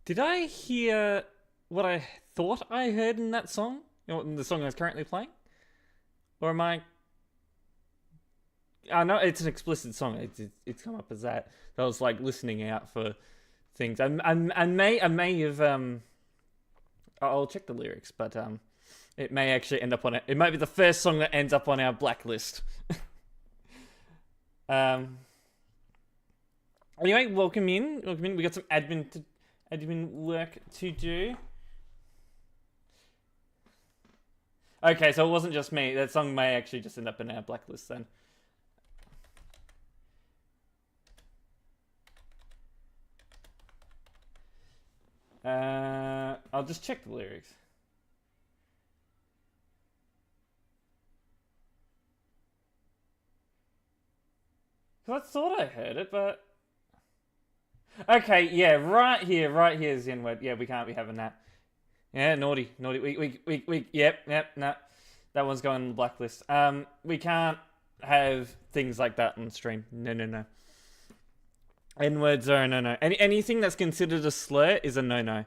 Did I hear what I thought I heard in that song? In the song I was currently playing? Or am I... I know it's an explicit song. It's come up as that. So I was like listening out for things. I may have... I'll check the lyrics, but it may actually end up on it. It might be the first song that ends up on our blacklist. um... Anyway, welcome in. Welcome in. We got some admin work to do. Okay, so it wasn't just me. That song may actually just end up in our blacklist then. I'll just check the lyrics. Cause I thought I heard it, but okay, yeah, right here is the N-word. Yeah, we can't be having that. Yeah, naughty. Yep, no. That one's going on the blacklist. We can't have things like that on stream. No. N-words are a no. Anything that's considered a slur is a no.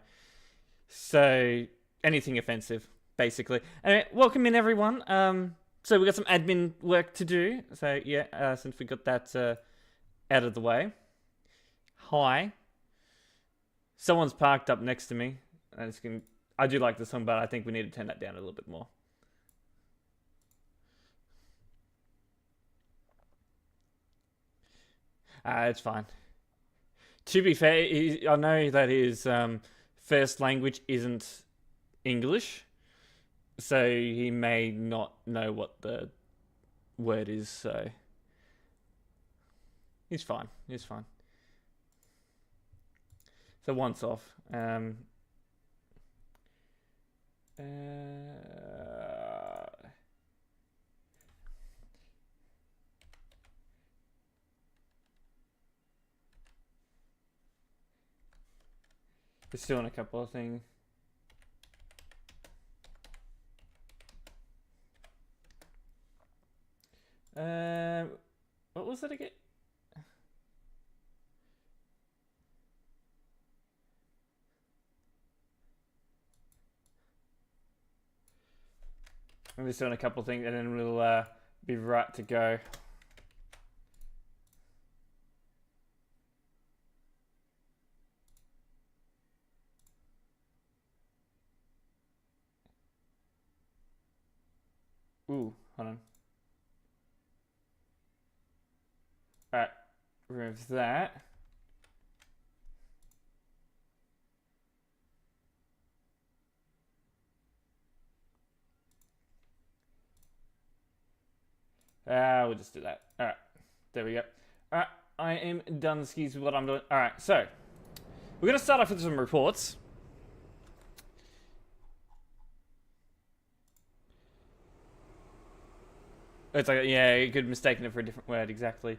So, anything offensive, basically. Anyway, welcome in, everyone. So we got some admin work to do. So, yeah, since we got that out of the way. Hi. Someone's parked up next to me. I do like the song, but I think we need to turn that down a little bit more. It's fine. To be fair, I know that his first language isn't English, so he may not know what the word is, so he's fine. So once off. Just doing a couple of things. What was it again? I'm just doing a couple of things and then we'll be right to go. Ooh, hold on. Alright, remove that. We'll just do that. Alright, there we go. Alright, I am done skis with what I'm doing. Alright, so we're going to start off with some reports. It's like, yeah, you could have mistaken it for a different word, exactly.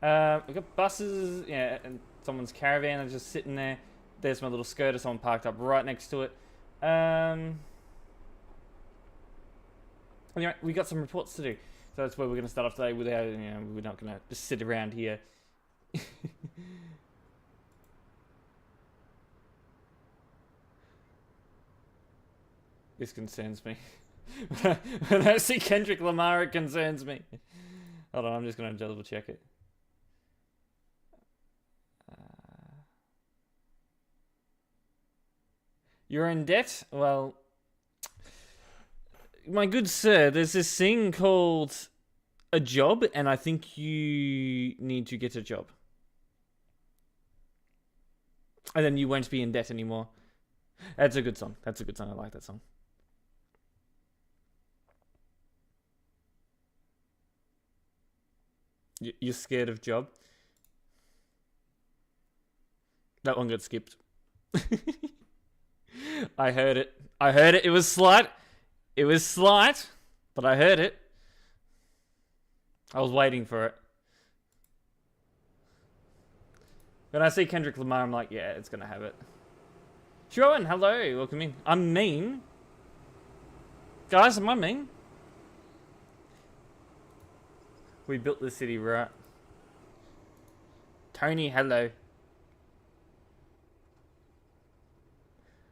We've got buses, yeah, and someone's caravan is just sitting there. There's my little scooter, someone parked up right next to it. Anyway, we got some reports to do. So that's where we're going to start off today. Without, we're not going to just sit around here. This concerns me. When I see Kendrick Lamar, it concerns me. Hold on, I'm just going to double check it. You're in debt? Well, my good sir, there's this thing called a job, and I think you need to get a job. And then you won't be in debt anymore. That's a good song. I like that song. You're scared of job? That one got skipped. I heard it. It was slight. But I heard it. I was waiting for it. When I see Kendrick Lamar, I'm like, yeah, it's gonna have it. Sherwin, hello, welcome in. I'm mean. Guys, am I mean? We built the city, right? Tony, hello.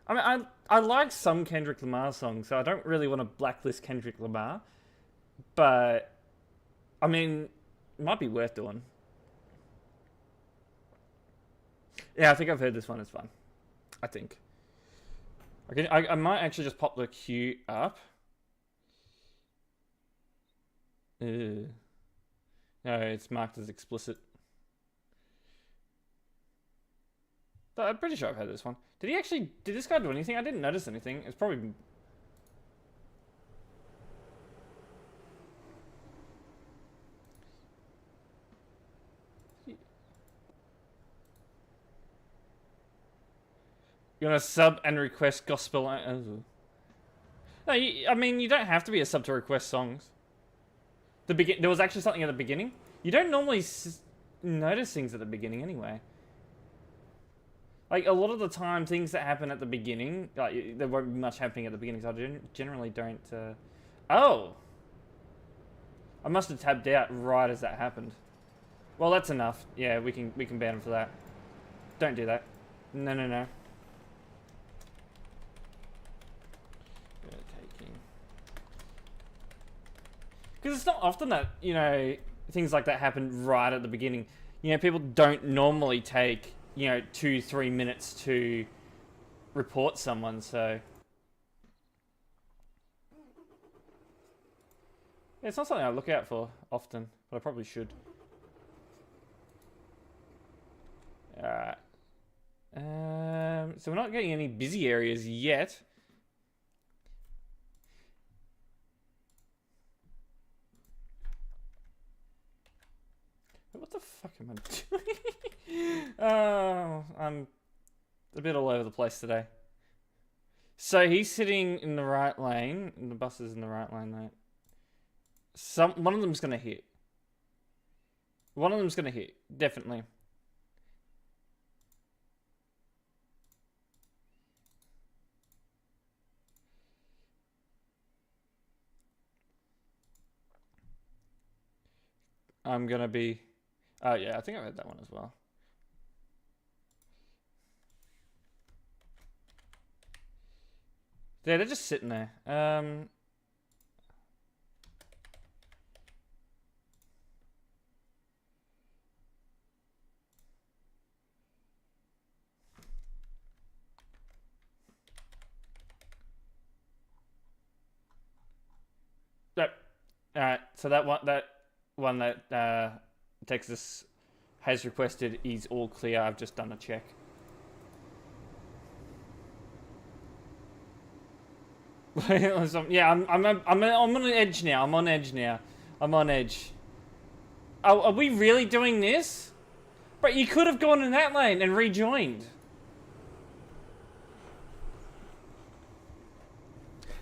I mean, I like some Kendrick Lamar songs, so I don't really want to blacklist Kendrick Lamar. But, I mean, it might be worth doing. Yeah, I think I've heard this one. It's fun. I think. I might actually just pop the queue up. No, it's marked as explicit. But I'm pretty sure I've heard this one. Did this guy do anything? I didn't notice anything. It's probably... You want to sub and request gospel... No, I mean, you don't have to be a sub to request songs. There was actually something at the beginning. You don't normally notice things at the beginning anyway. Like, a lot of the time, things that happen at the beginning, like, there won't be much happening at the beginning, so I generally don't... Oh! I must have tabbed out right as that happened. Well, that's enough. Yeah, we can ban him for that. Don't do that. No, no, no. Because it's not often that, you know, things like that happen right at the beginning. You know, people don't normally take, you know, 2-3 minutes to report someone, so... Yeah, it's not something I look out for often, but I probably should. Alright. So we're not getting any busy areas yet. What the fuck am I doing? Oh, I'm a bit all over the place today. So he's sitting in the right lane, and the bus is in the right lane, mate. One of them's gonna hit. One of them's gonna hit, definitely. I'm gonna be... Oh, yeah, I think I heard that one as well. Yeah, they're just sitting there. Yep. Alright, so that one that Texas has requested is all clear. I've just done a check. Yeah, I'm on edge now. I'm on edge now. I'm on edge. Are we really doing this? But you could have gone in that lane and rejoined.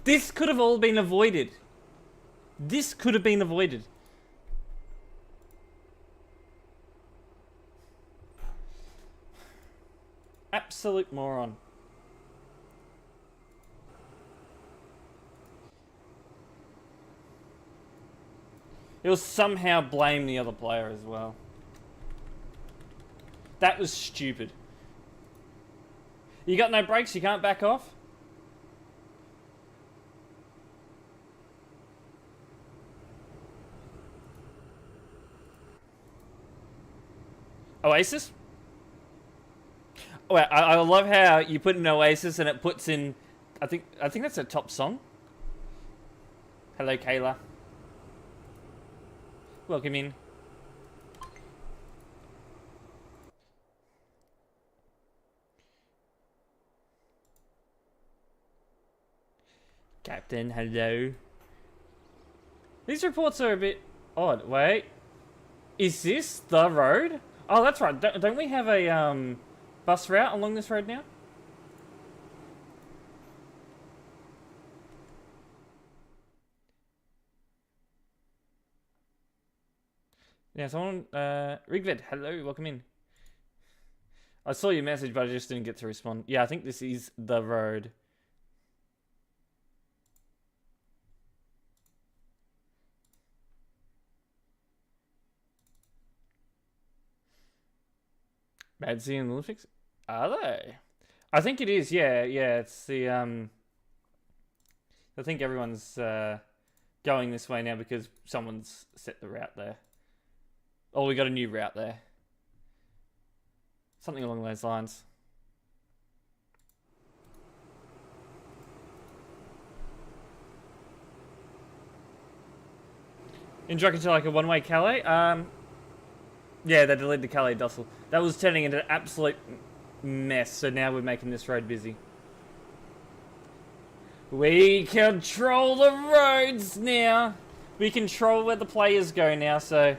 This could have all been avoided. This could have been avoided. Absolute moron. He'll somehow blame the other player as well. That was stupid. You got no brakes, you can't back off? Oasis? Oh, I love how you put in Oasis and it puts in... I think that's a top song. Hello, Kayla. Welcome in. Captain, hello. These reports are a bit odd. Wait. Is this the road? Oh, that's right. Don't we have a bus route along this road now? Yeah, someone... Rigved, hello, welcome in. I saw your message, but I just didn't get to respond. Yeah, I think this is the road. Madsy and Olympics? Are they? I think it is, yeah, yeah. It's the I think everyone's going this way now because someone's set the route there. Oh, we got a new route there. Something along those lines. In Trucker to like a one-way Calais? Yeah, they deleted the Calais Dussel. That was turning into an absolute mess, so now we're making this road busy. We control the roads now. We control where the players go now, so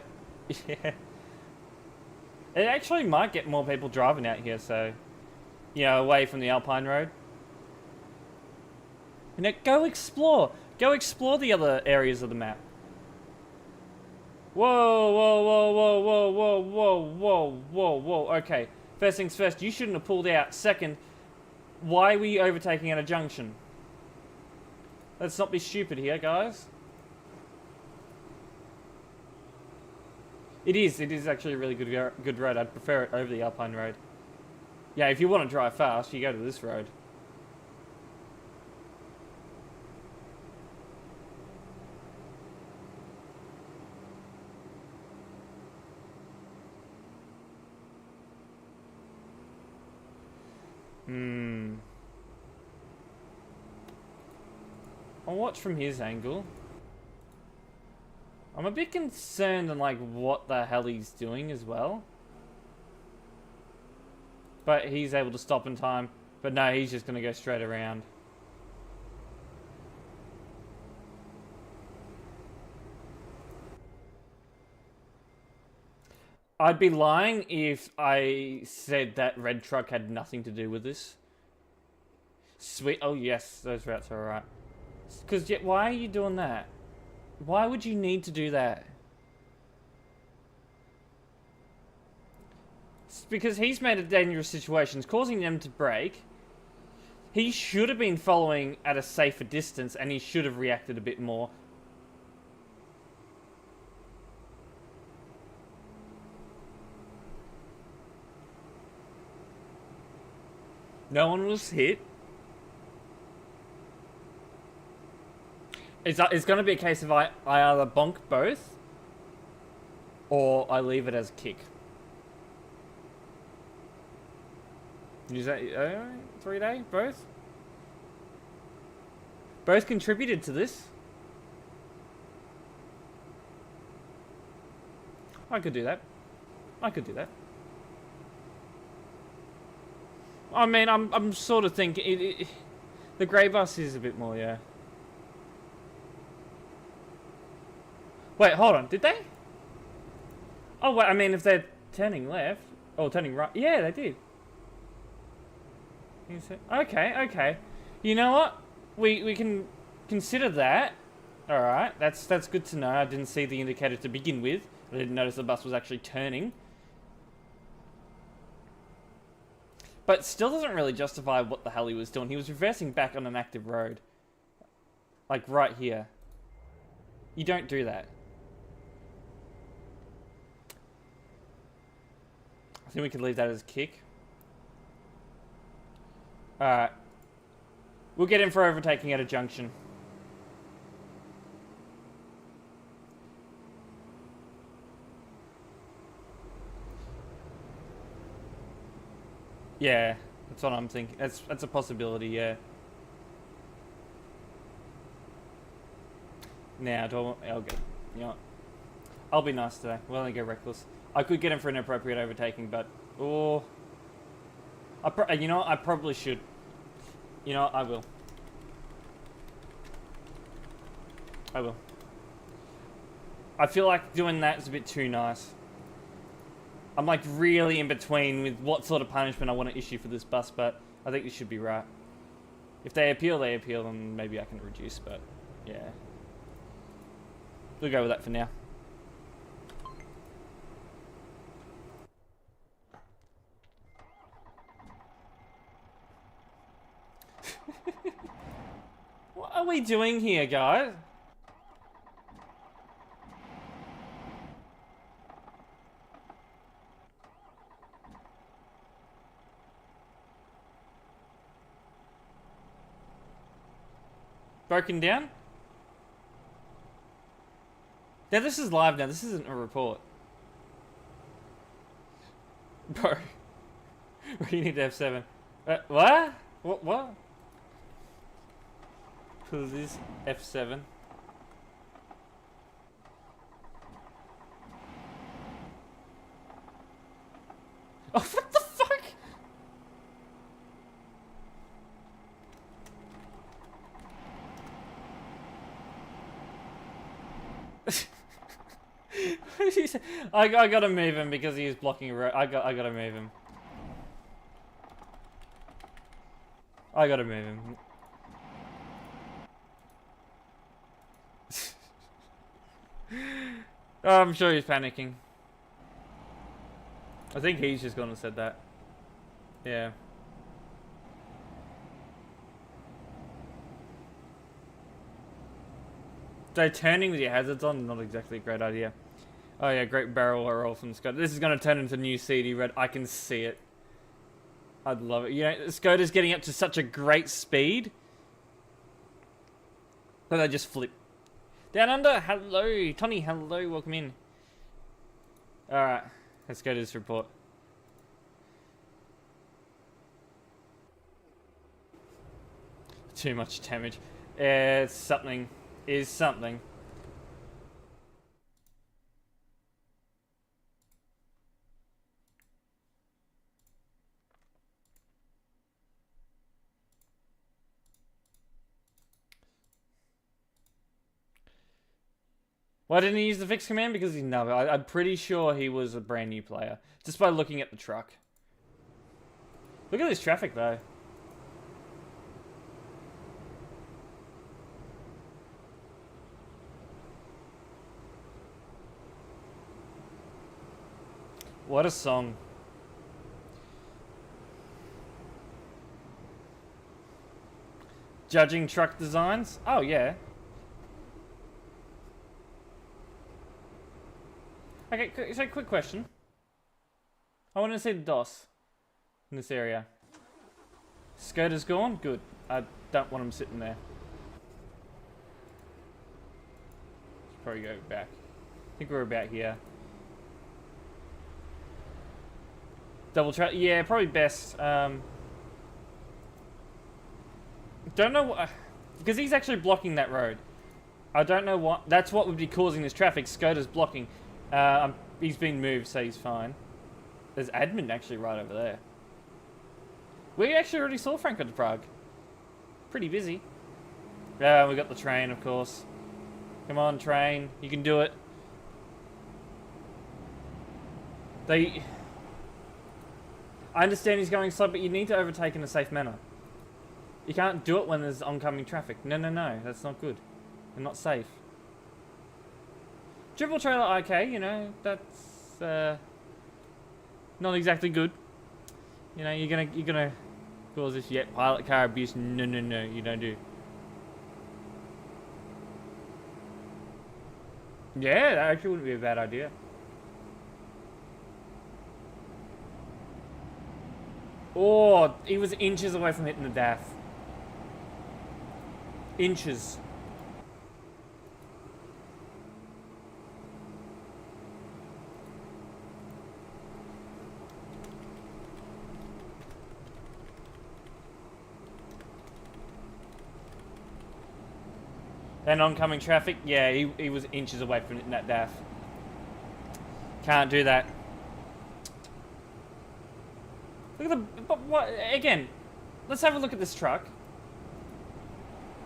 yeah. It actually might get more people driving out here, so away from the Alpine Road. Go explore. Go explore the other areas of the map. Whoa, whoa, whoa, whoa, whoa, whoa, whoa, whoa, whoa, whoa. Okay, first things first, you shouldn't have pulled out. Second, why were you overtaking at a junction? Let's not be stupid here, guys. It is actually a really good road. I'd prefer it over the Alpine Road. Yeah, if you want to drive fast, you go to this road. I'll watch from his angle. I'm a bit concerned on like what the hell he's doing as well. But he's able to stop in time. But no, he's just going to go straight around. I'd be lying if I said that red truck had nothing to do with this. Sweet. Oh yes, those routes are alright. Because why are you doing that? Why would you need to do that? It's because he's made it dangerous situations, causing them to brake. He should have been following at a safer distance, and he should have reacted a bit more. No one was hit. It's going to be a case of I either bonk both, or I leave it as a kick. Use that 3-day, both? Both contributed to this. I could do that. I could do that. I mean, I'm sort of thinking the grey bus is a bit more, yeah. Wait, hold on. Did they? Oh, wait. I mean, if they're turning left or turning right, yeah, they did. Okay, okay. You know what? We can consider that. All right, that's good to know. I didn't see the indicator to begin with. I didn't notice the bus was actually turning. But still doesn't really justify what the hell he was doing. He was reversing back on an active road. Like right here. You don't do that. I think we could leave that as a kick. Alright. We'll get in for overtaking at a junction. Yeah, that's what I'm thinking. That's a possibility, yeah. Now, I'll go. You know what? I'll be nice today. We'll only go reckless. I could get him for an appropriate overtaking, but you know what? I probably should. You know what? I will. I will. I feel like doing that is a bit too nice. I'm like really in between with what sort of punishment I want to issue for this bus, but I think this should be right. If they appeal, and maybe I can reduce, but yeah. We'll go with that for now. What are we doing here, guys? broken down? Now this is live now. This isn't a report. Bro. You need to F7. What? What? Please F7. Oh, what the fuck? What did you say? I gotta move him because he's blocking a road. I gotta move him. I gotta move him. Oh, I'm sure he's panicking. I think he's just gone and said that. Yeah. So turning with your hazards on, not exactly a great idea. Oh yeah, great barrel roll from Skoda. This is going to turn into new CD Red. I can see it. I'd love it. You know, Skoda's getting up to such a great speed that they just flip. Down under, hello. Tony, hello, welcome in. Alright, let's go to this report. Too much damage. It's something. Is something. Why didn't he use the fix command? Because he's never. I'm pretty sure he was a brand new player. Just by looking at the truck. Look at this traffic though. What a song. Judging truck designs? Oh yeah. Okay, so quick question. I want to see the DOS in this area. Skoda's gone? Good. I don't want him sitting there. Let's probably go back. I think we're about here. Double track? Yeah, probably best. Don't know what... Because he's actually blocking that road. I don't know what... That's what would be causing this traffic. Skoda's blocking. He's been moved, so he's fine. There's admin actually right over there. We actually already saw Franco de Prague. Pretty busy. Yeah, we got the train, of course. Come on, train. You can do it. I understand he's going slow, but you need to overtake in a safe manner. You can't do it when there's oncoming traffic. No, no, no. That's not good. And not safe. Triple trailer, okay, you know, that's not exactly good. You know, you're gonna cause this yet pilot car abuse. No, no, no, you don't do. Yeah, that actually wouldn't be a bad idea. Oh, he was inches away from hitting the DAF. Inches. And oncoming traffic, yeah, he was inches away from hitting that DAF. Can't do that. Look at the... But what... Again, let's have a look at this truck.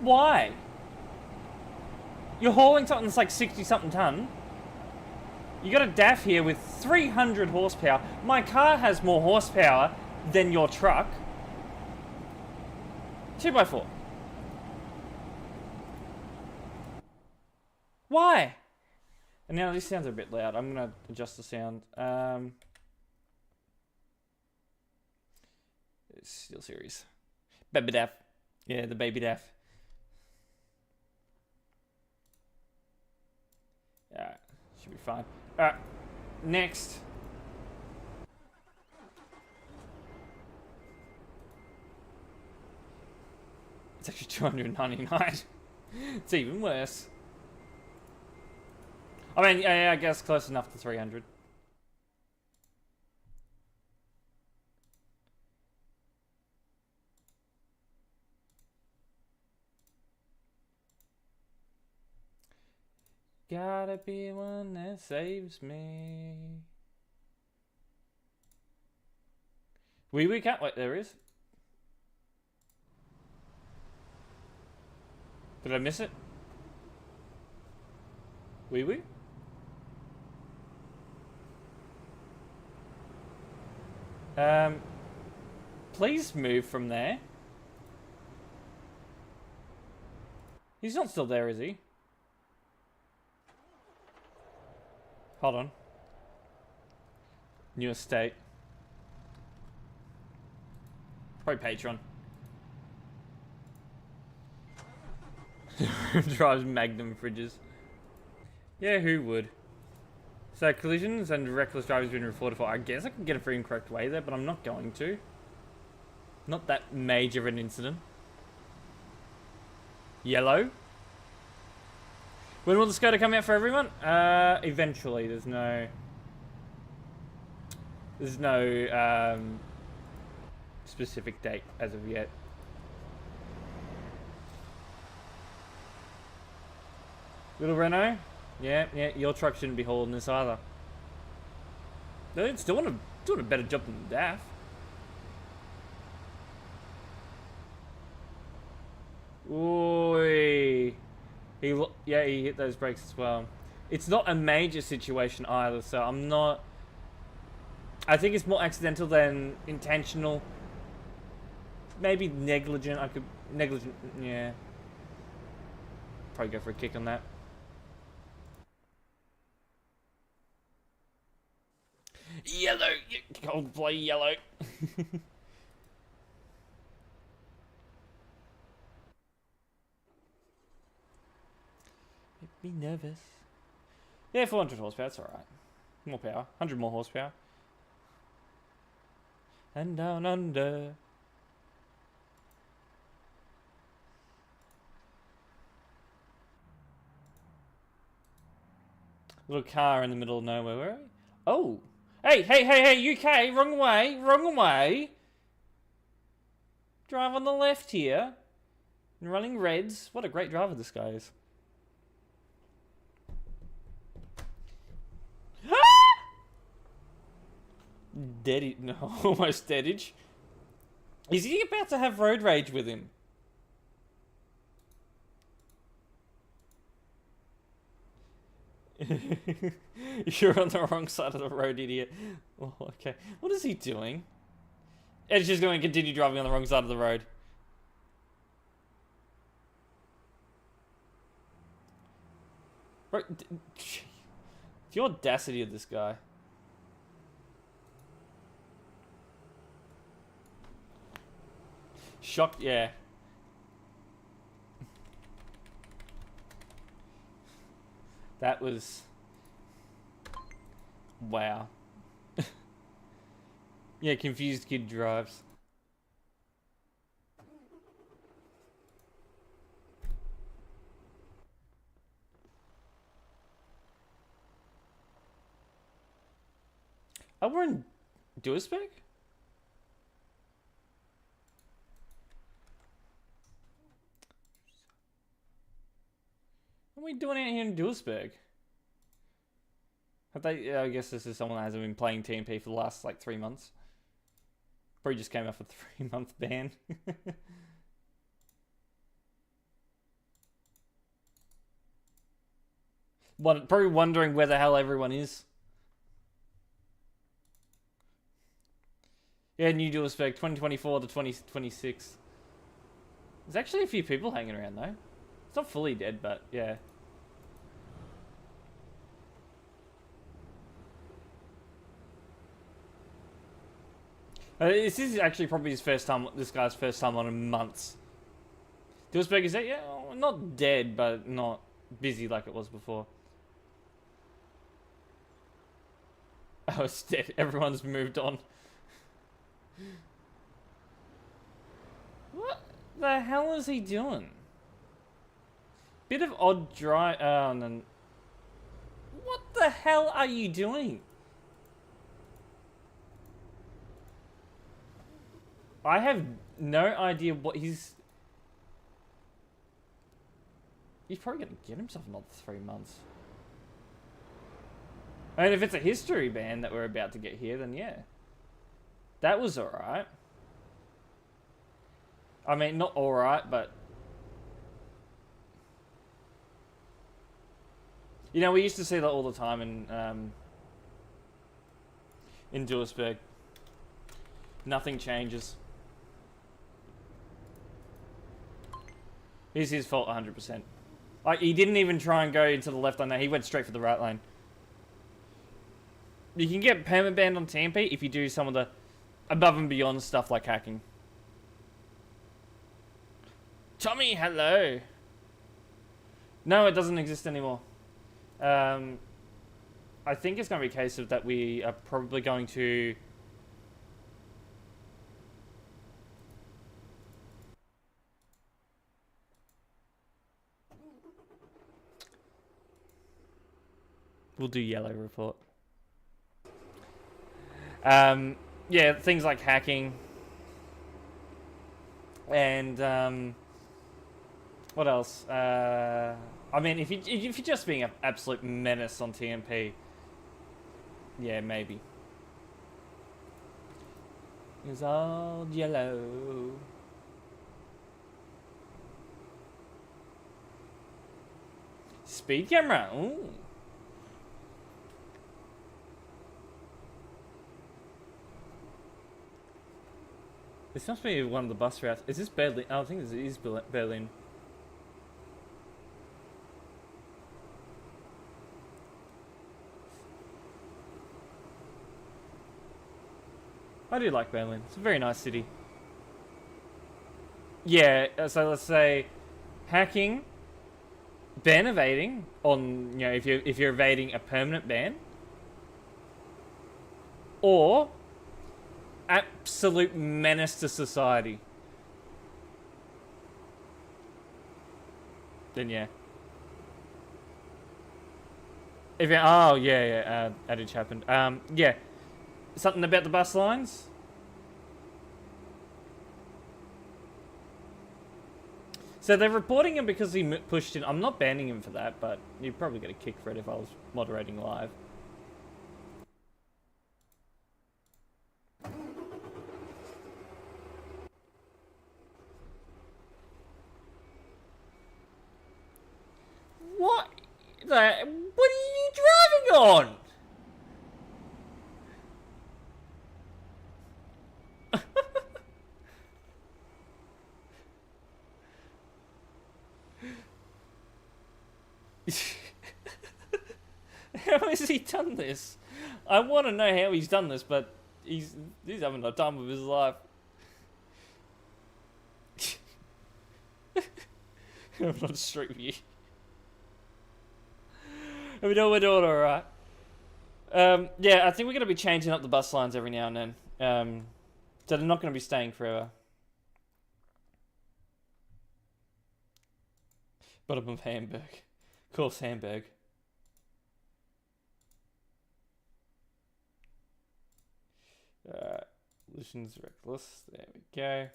Why? You're hauling something that's like 60-something ton. You got a DAF here with 300 horsepower. My car has more horsepower than your truck. 2x4. Why? And now this sounds a bit loud. I'm going to adjust the sound. Steel Series. Baby DAF. Yeah, the baby DAF. Alright, should be fine. Alright, next. It's actually 299. It's even worse. I mean, yeah, I guess close enough to 300. Gotta be one that saves me. We can't wait. There is. Did I miss it? We? Please move from there. He's not still there, is he? Hold on. New estate. Probably Patreon. Drives Magnum fridges. Yeah, who would? So collisions and reckless driving has been reported for. I guess I could get a free and correct way there, but I'm not going to. Not that major of an incident. Yellow. When will the Skoda come out for everyone? Eventually. There's no specific date as of yet. Little Renault? Yeah, your truck shouldn't be hauling this either. They're still doing a better job than the DAF. Oi. He hit those brakes as well. It's not a major situation either, so I'm not... I think it's more accidental than intentional. Maybe negligent. Negligent, yeah. Probably go for a kick on that. Yellow! Coldplay yellow. Make me nervous. Yeah, 400 horsepower, that's alright. More power. 100 more horsepower. And down under. Little car in the middle of nowhere. Where are we? Oh! Hey, UK! Wrong way! Drive on the left here. And running reds. What a great driver this guy is. Deadage. No, almost deadage. Is he about to have road rage with him? You're on the wrong side of the road, idiot. Oh, okay. What is he doing? Ed's just going to continue driving on the wrong side of the road. Bro, the audacity of this guy. Shocked, yeah. That was... Wow. Yeah, confused kid drives. Oh, we're in Duisburg? What are we doing out here in Duisburg? I guess this is someone that hasn't been playing TMP for the last, like, 3 months. Probably just came off a 3-month ban. Probably wondering where the hell everyone is. Yeah, New Duisburg, 2024 to 2026. There's actually a few people hanging around, though. It's not fully dead, but yeah. This is actually probably his first time. This guy's first time on in months. Duisburg is that? Yeah, not dead, but not busy like it was before. Oh, it's dead. Everyone's moved on. What the hell is he doing? Bit of odd dry. And then, what the hell are you doing? I have no idea what he's probably gonna get himself another 3 months. I mean, if it's a history ban that we're about to get here, then yeah. That was alright. I mean, not alright, but... You know, we used to see that all the time in Duisburg. Nothing changes. It's his fault 100%. Like, he didn't even try and go into the left lane there. He went straight for the right lane. You can get permanent banned on TMP if you do some of the above and beyond stuff like hacking. Tommy, hello. No, it doesn't exist anymore. I think it's going to be a case of that we are probably going to... We'll do yellow report. Yeah, things like hacking. And, what else? I mean, if you're just being an absolute menace on TMP, yeah, maybe. It's all yellow. Speed camera. Ooh. This must be one of the bus routes. Is this Berlin? Oh, I think this is Berlin. I do like Berlin. It's a very nice city. Yeah, so let's say hacking, ban evading on, you know, if you're evading a permanent ban, or absolute menace to society. Then yeah. If it, oh yeah, that had happened. Yeah, something about the bus lines. So they're reporting him because he pushed in. I'm not banning him for that, but you'd probably get a kick for it if I was moderating live. What are you driving on? How has he done this? I want to know how he's done this, but he's having the time of his life. I'm not straight with you. We're doing alright. Yeah, I think we're going to be changing up the bus lines every now and then. So they're not going to be staying forever. Bottom of Hamburg. Of course, Hamburg. Lucian's reckless. There we go.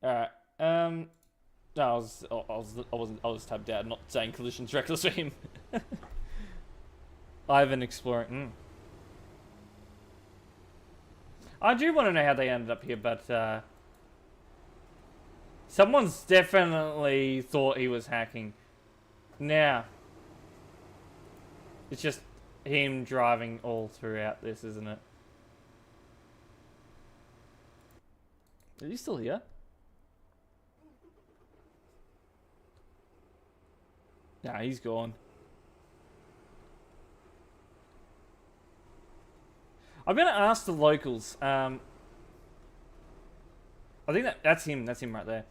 Alright. No, I was tabbed out, not saying collision's reckless for him. Ivan exploring. I do want to know how they ended up here, but someone's definitely thought he was hacking. Now, it's just him driving all throughout this, isn't it? Is he still here? Nah, he's gone. I'm gonna ask the locals. I think that's him. That's him right there.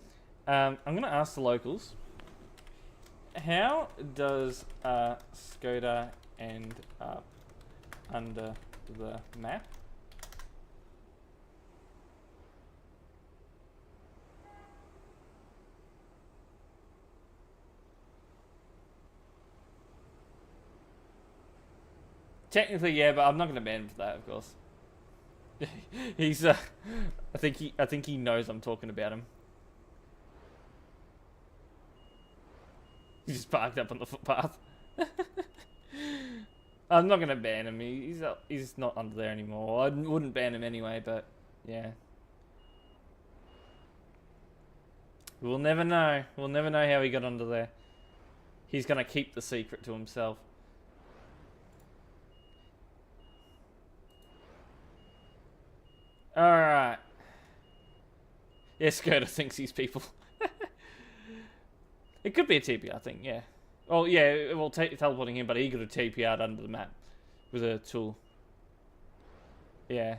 I'm gonna ask the locals. How does Skoda end up under the map? Technically, yeah, but I'm not gonna ban him for that, of course. He's I think he knows I'm talking about him. He's just parked up on the footpath. I'm not gonna ban him. He's not under there anymore. I wouldn't ban him anyway, but yeah. We'll never know. We'll never know how he got under there. He's gonna keep the secret to himself. Alright. Yeah, Skirter thinks he's people. It could be a TPR thing, yeah. Oh, yeah, well, teleporting him, but he could have TPR'd under the map with a tool. Yeah.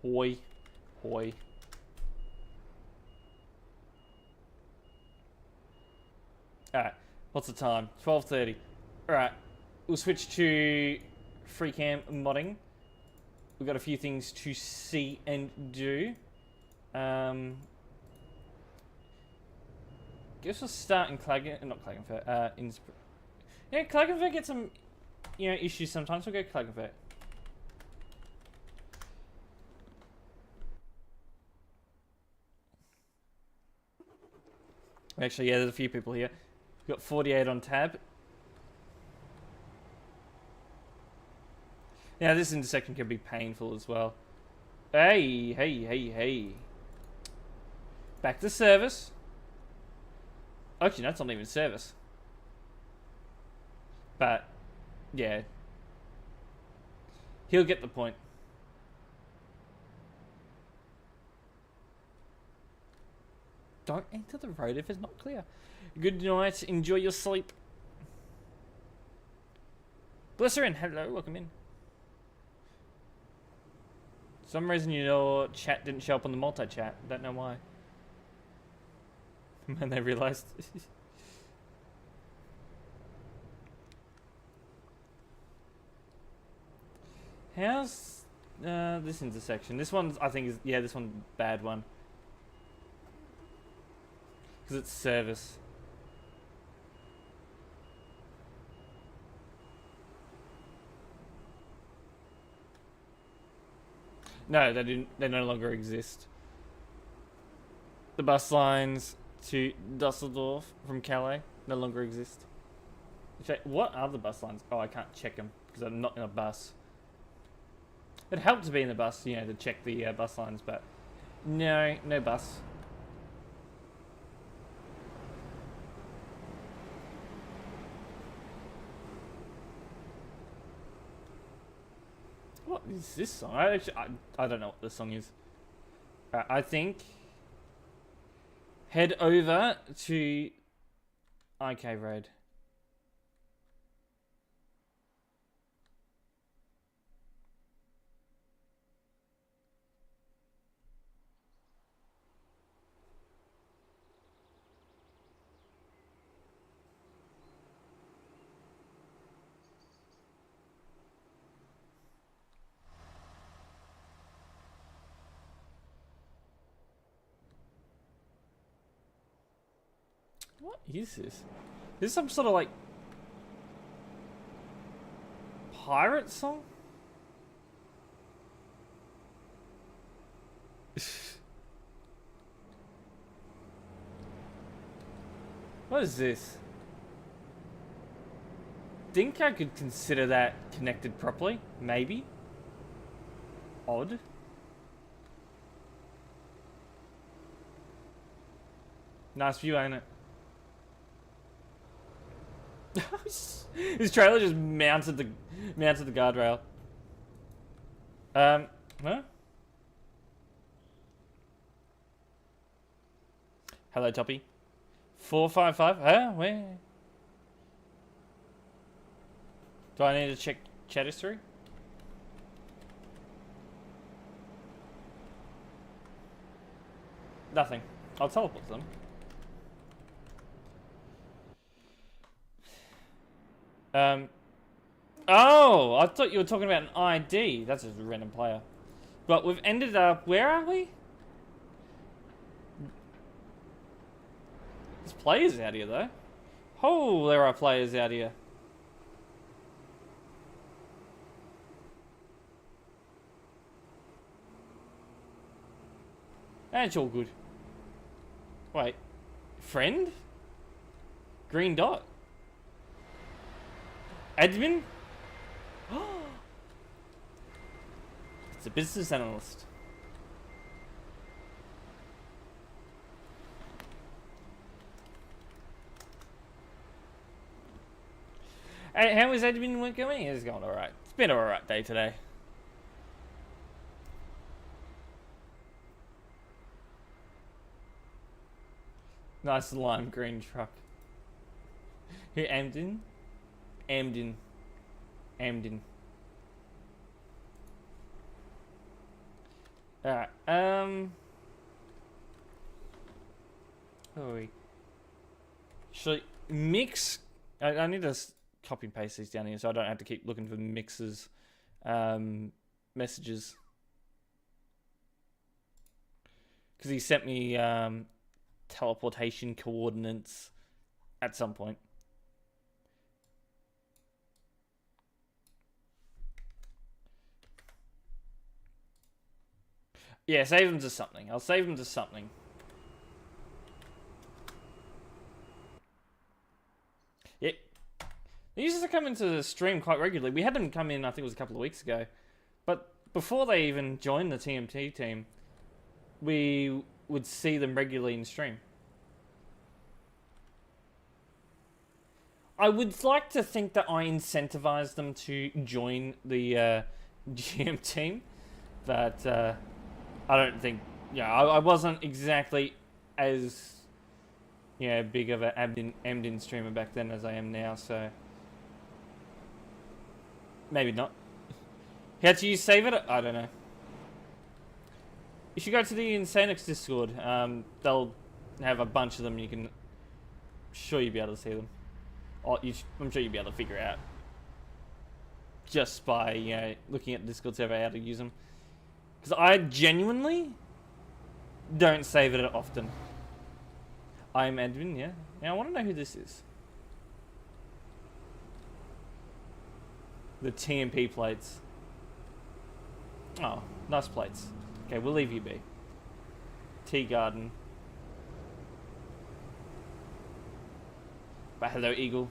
Hoi. Hoi. Alright, what's the time? 12:30. Alright, we'll switch to free cam modding. We've got a few things to see and do. Guess we'll start in not Klagenfurt, yeah, Klagenfurt gets some, issues sometimes. We'll go Klagenfurt. Actually, yeah, there's a few people here. We've got 48 on tab. Now, this intersection can be painful as well. Hey. Back to service. Actually, that's not even service. But, yeah. He'll get the point. Don't enter the road if it's not clear. Good night. Enjoy your sleep. Bless her in. Hello. Welcome in. For some reason your chat didn't show up on the multi-chat. Don't know why. When they realized. How's this intersection? This one's, I think, this one's a bad one. Because it's service. No, they no longer exist. The bus lines to Dusseldorf from Calais no longer exist. What are the bus lines? Oh, I can't check them because I'm not in a bus. It helped to be in the bus, to check the bus lines, but no bus. What is this song? I don't know what this song is. I think head over to IK Road. What is this? Is this some sort of like pirate song? What is this? Think I could consider that connected properly? Maybe? Odd. Nice view, ain't it? His trailer just mounted the guardrail. Huh? Hello, Toppy. 455. Huh? Where? Do I need to check chat history? Nothing. I'll teleport them. Oh, I thought you were talking about an ID. That's just a random player. But we've ended up, where are we? There's players out here though. Oh, there are players out here. That's all good. Wait. Friend? Green dot. Admin? It's a business analyst. Hey, how is admin work going? It's going alright. It's been an alright day today. Nice lime green truck. Here, Amden. Amden. Amden. Alright, oh, actually, mix. I need to copy and paste these down here so I don't have to keep looking for mixes, messages. Because he sent me teleportation coordinates at some point. Yeah, save them to something. I'll save them to something. Yep. They used to come into the stream quite regularly. We had them come in, I think it was a couple of weeks ago. But before they even joined the TMT team, we would see them regularly in stream. I would like to think that I incentivized them to join the GM team, but I don't think, I wasn't exactly as, big of an Amden streamer back then as I am now, so maybe not. How do you save it? I don't know. You should go to the Insanix Discord. They'll have a bunch of them. You can, sure you'll be able to see them. Or I'm sure you'll be able to figure out just by looking at the Discord server how to use them. Because I genuinely don't save it often. I'm admin, yeah. Now I want to know who this is. The TMP plates. Oh, nice plates. Okay, we'll leave you be. Tea Garden. But hello, Eagle.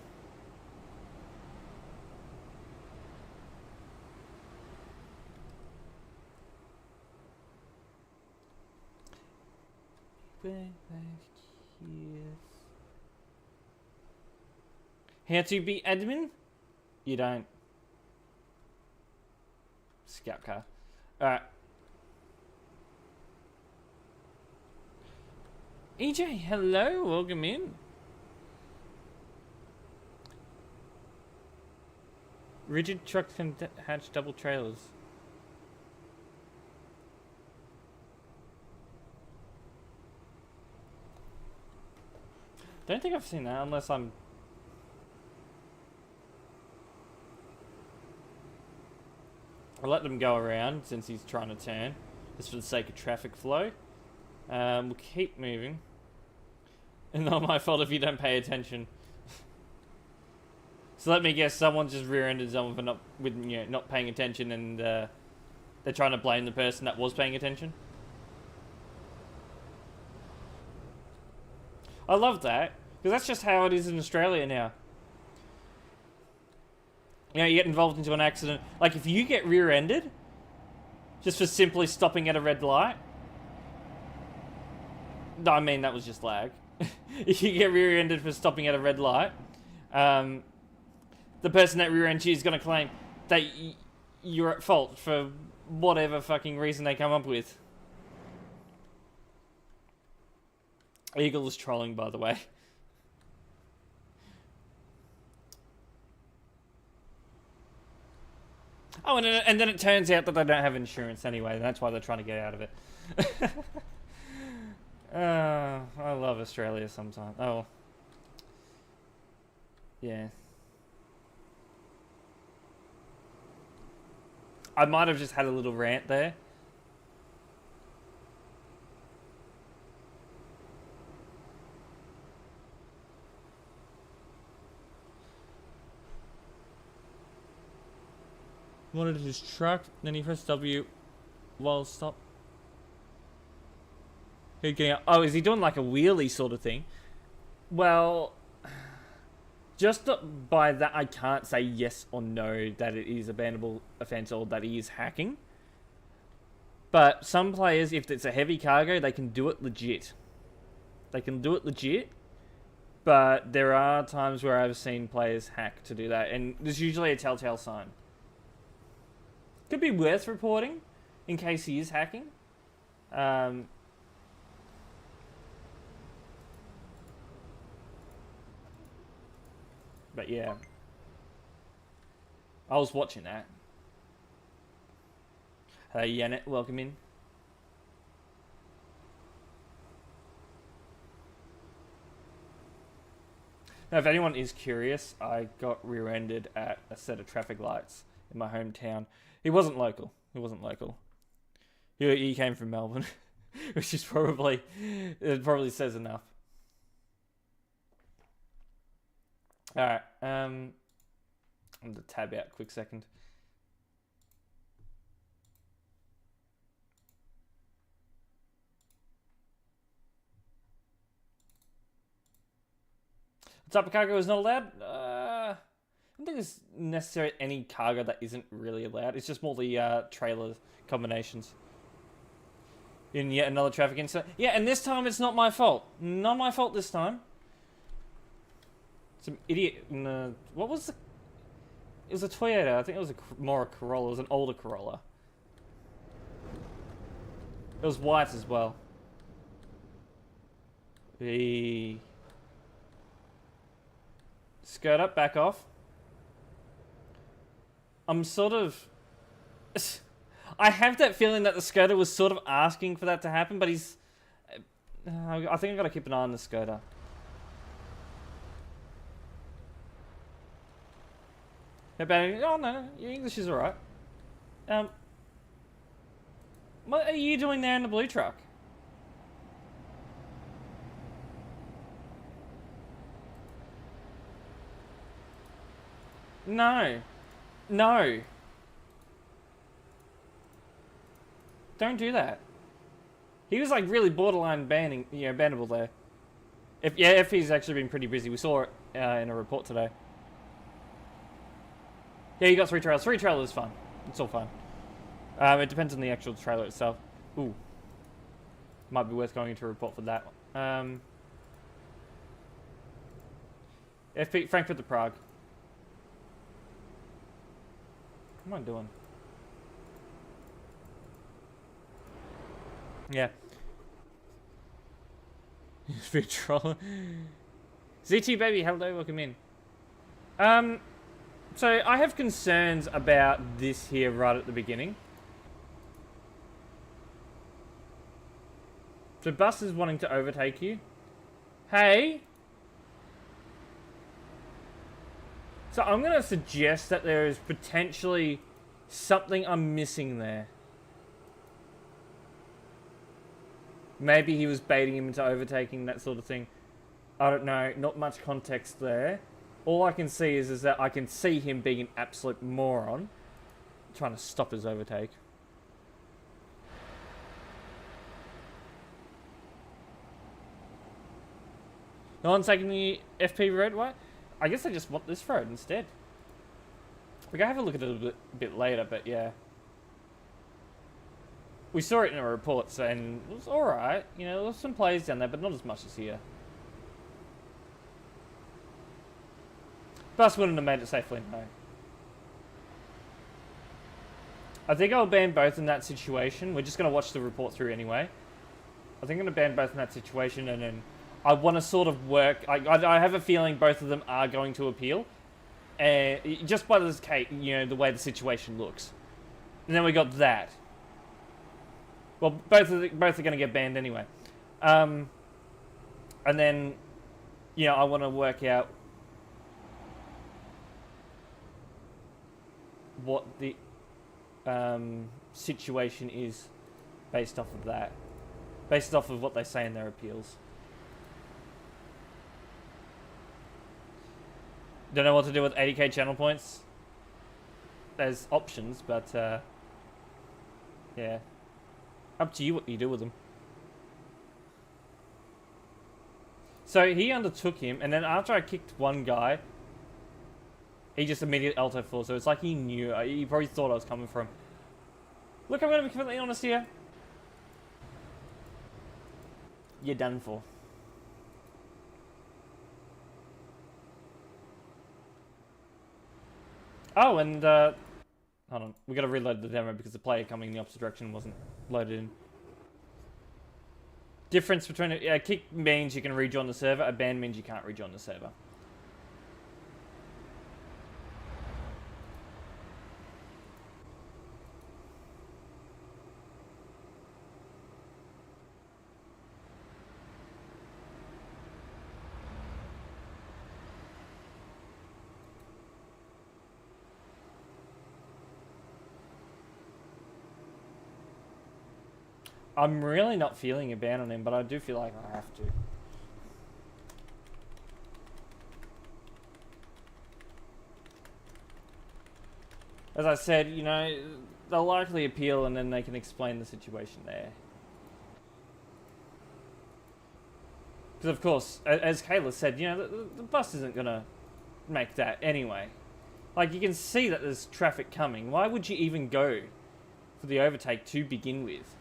How to be admin? You don't. Scout car. Alright. EJ, hello, welcome in. Rigid trucks can hatch double trailers. Don't think I've seen that unless I'm... I'll let them go around since he's trying to turn, just for the sake of traffic flow. We'll keep moving. And not my fault if you don't pay attention. So let me guess, someone just rear-ended someone for not paying attention, and they're trying to blame the person that was paying attention. I love that, because that's just how it is in Australia now. You get involved into an accident. Like, if you get rear-ended, just for simply stopping at a red light. No, I mean, that was just lag. If you get rear-ended for stopping at a red light, the person that rear-ended you is going to claim that you're at fault for whatever fucking reason they come up with. Eagle is trolling, by the way. Oh, and then it turns out that they don't have insurance anyway, and that's why they're trying to get out of it. I love Australia sometimes. Oh. Yeah. I might have just had a little rant there. Wanted his truck, then he pressed W while stop. He's getting out. Oh, is he doing like a wheelie sort of thing? Well, just by that, I can't say yes or no that it is a bannable offense or that he is hacking. But some players, if it's a heavy cargo, they can do it legit. They can do it legit. But there are times where I've seen players hack to do that, and there's usually a telltale sign. Could be worth reporting in case he is hacking. But yeah, I was watching that. Hey Janet, welcome in. Now, if anyone is curious, I got rear-ended at a set of traffic lights in my hometown. He wasn't local. He wasn't local. He came from Melbourne, which is probably, it probably says enough. All right. I'm gonna tab out a quick second. The type of cargo is not allowed? I don't think there's necessarily any cargo that isn't really allowed. It's just more the trailer combinations. In yet another traffic incident. Yeah, and this time it's not my fault. Not my fault this time. Some idiot. What was the... It was a Toyota. I think it was more a Corolla. It was an older Corolla. It was white as well. Skirt up, back off. I'm sort of... I have that feeling that the Skoda was sort of asking for that to happen, but he's... I think I've got to keep an eye on the Skoda. Oh, no, your English is alright. What are you doing there in the blue truck? No. No. Don't do that. He was like really borderline banning, bannable there. If he's actually been pretty busy. We saw it in a report today. Yeah, you got 3 trailers. 3 trailers is fun. It's all fun. It depends on the actual trailer itself. Ooh. Might be worth going into a report for that. FP Frankfurt to Prague. What am I doing? Yeah. Big troll. ZT baby, hello, welcome in. So I have concerns about this here right at the beginning. So bus is wanting to overtake you. Hey. So I'm going to suggest that there is potentially something I'm missing there. Maybe he was baiting him into overtaking, that sort of thing. I don't know, not much context there. All I can see is that I can see him being an absolute moron, trying to stop his overtake. No one's taking the FP road, what? I guess I just want this road instead. We can have a look at it a bit later, but yeah. We saw it in our reports and it was alright. You know, there was some players down there, but not as much as here. Bus wouldn't have made it safely, no. I think I'll ban both in that situation. We're just going to watch the report through anyway. I think I'm going to ban both in that situation, and then I want to sort of work... I have a feeling both of them are going to appeal. Just by this case, the way the situation looks. And then we got that. Well, both are going to get banned anyway. And then, I want to work out what the situation is based off of that. Based off of what they say in their appeals. Don't know what to do with 80k channel points. There's options, but yeah. Up to you what you do with them. So he undertook him, and then after I kicked one guy, he just immediately alto full. So it's like he knew. He probably thought I was coming for him. Look, I'm gonna be completely honest here. You're done for. Oh, and hold on. We gotta reload the demo because the player coming in the opposite direction wasn't loaded in. Difference between a kick means you can rejoin the server. A ban means you can't rejoin the server. I'm really not feeling a ban on him, but I do feel like I have to. As I said, you know, they'll likely appeal and then they can explain the situation there. Because of course, as Kayla said, you know, the bus isn't going to make that anyway. Like, you can see that there's traffic coming. Why would you even go for the overtake to begin with?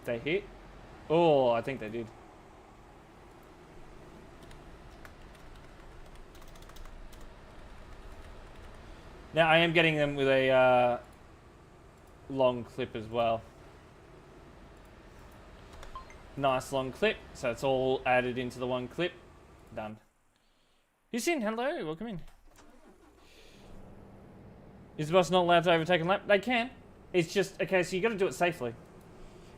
They hit? Oh, I think they did. Now, I am getting them with a long clip as well. Nice long clip. So it's all added into the one clip. Done. Who's in? Hello, welcome in. Is the bus not allowed to overtake a lap? They can. It's just, okay, so you got to do it safely.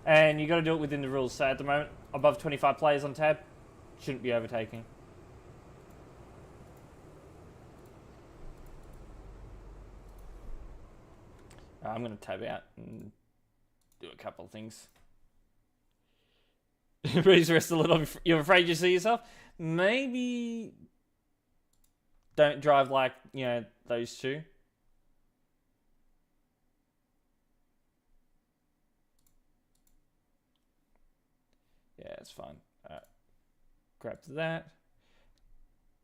And you got to do it within the rules. So at the moment, above 25 players on tab, shouldn't be overtaking. I'm going to tab out and do a couple of things. Breeze rest a little. You're afraid you see yourself? Maybe don't drive like, you know, those two. Yeah, it's fine. Alright. Grab that.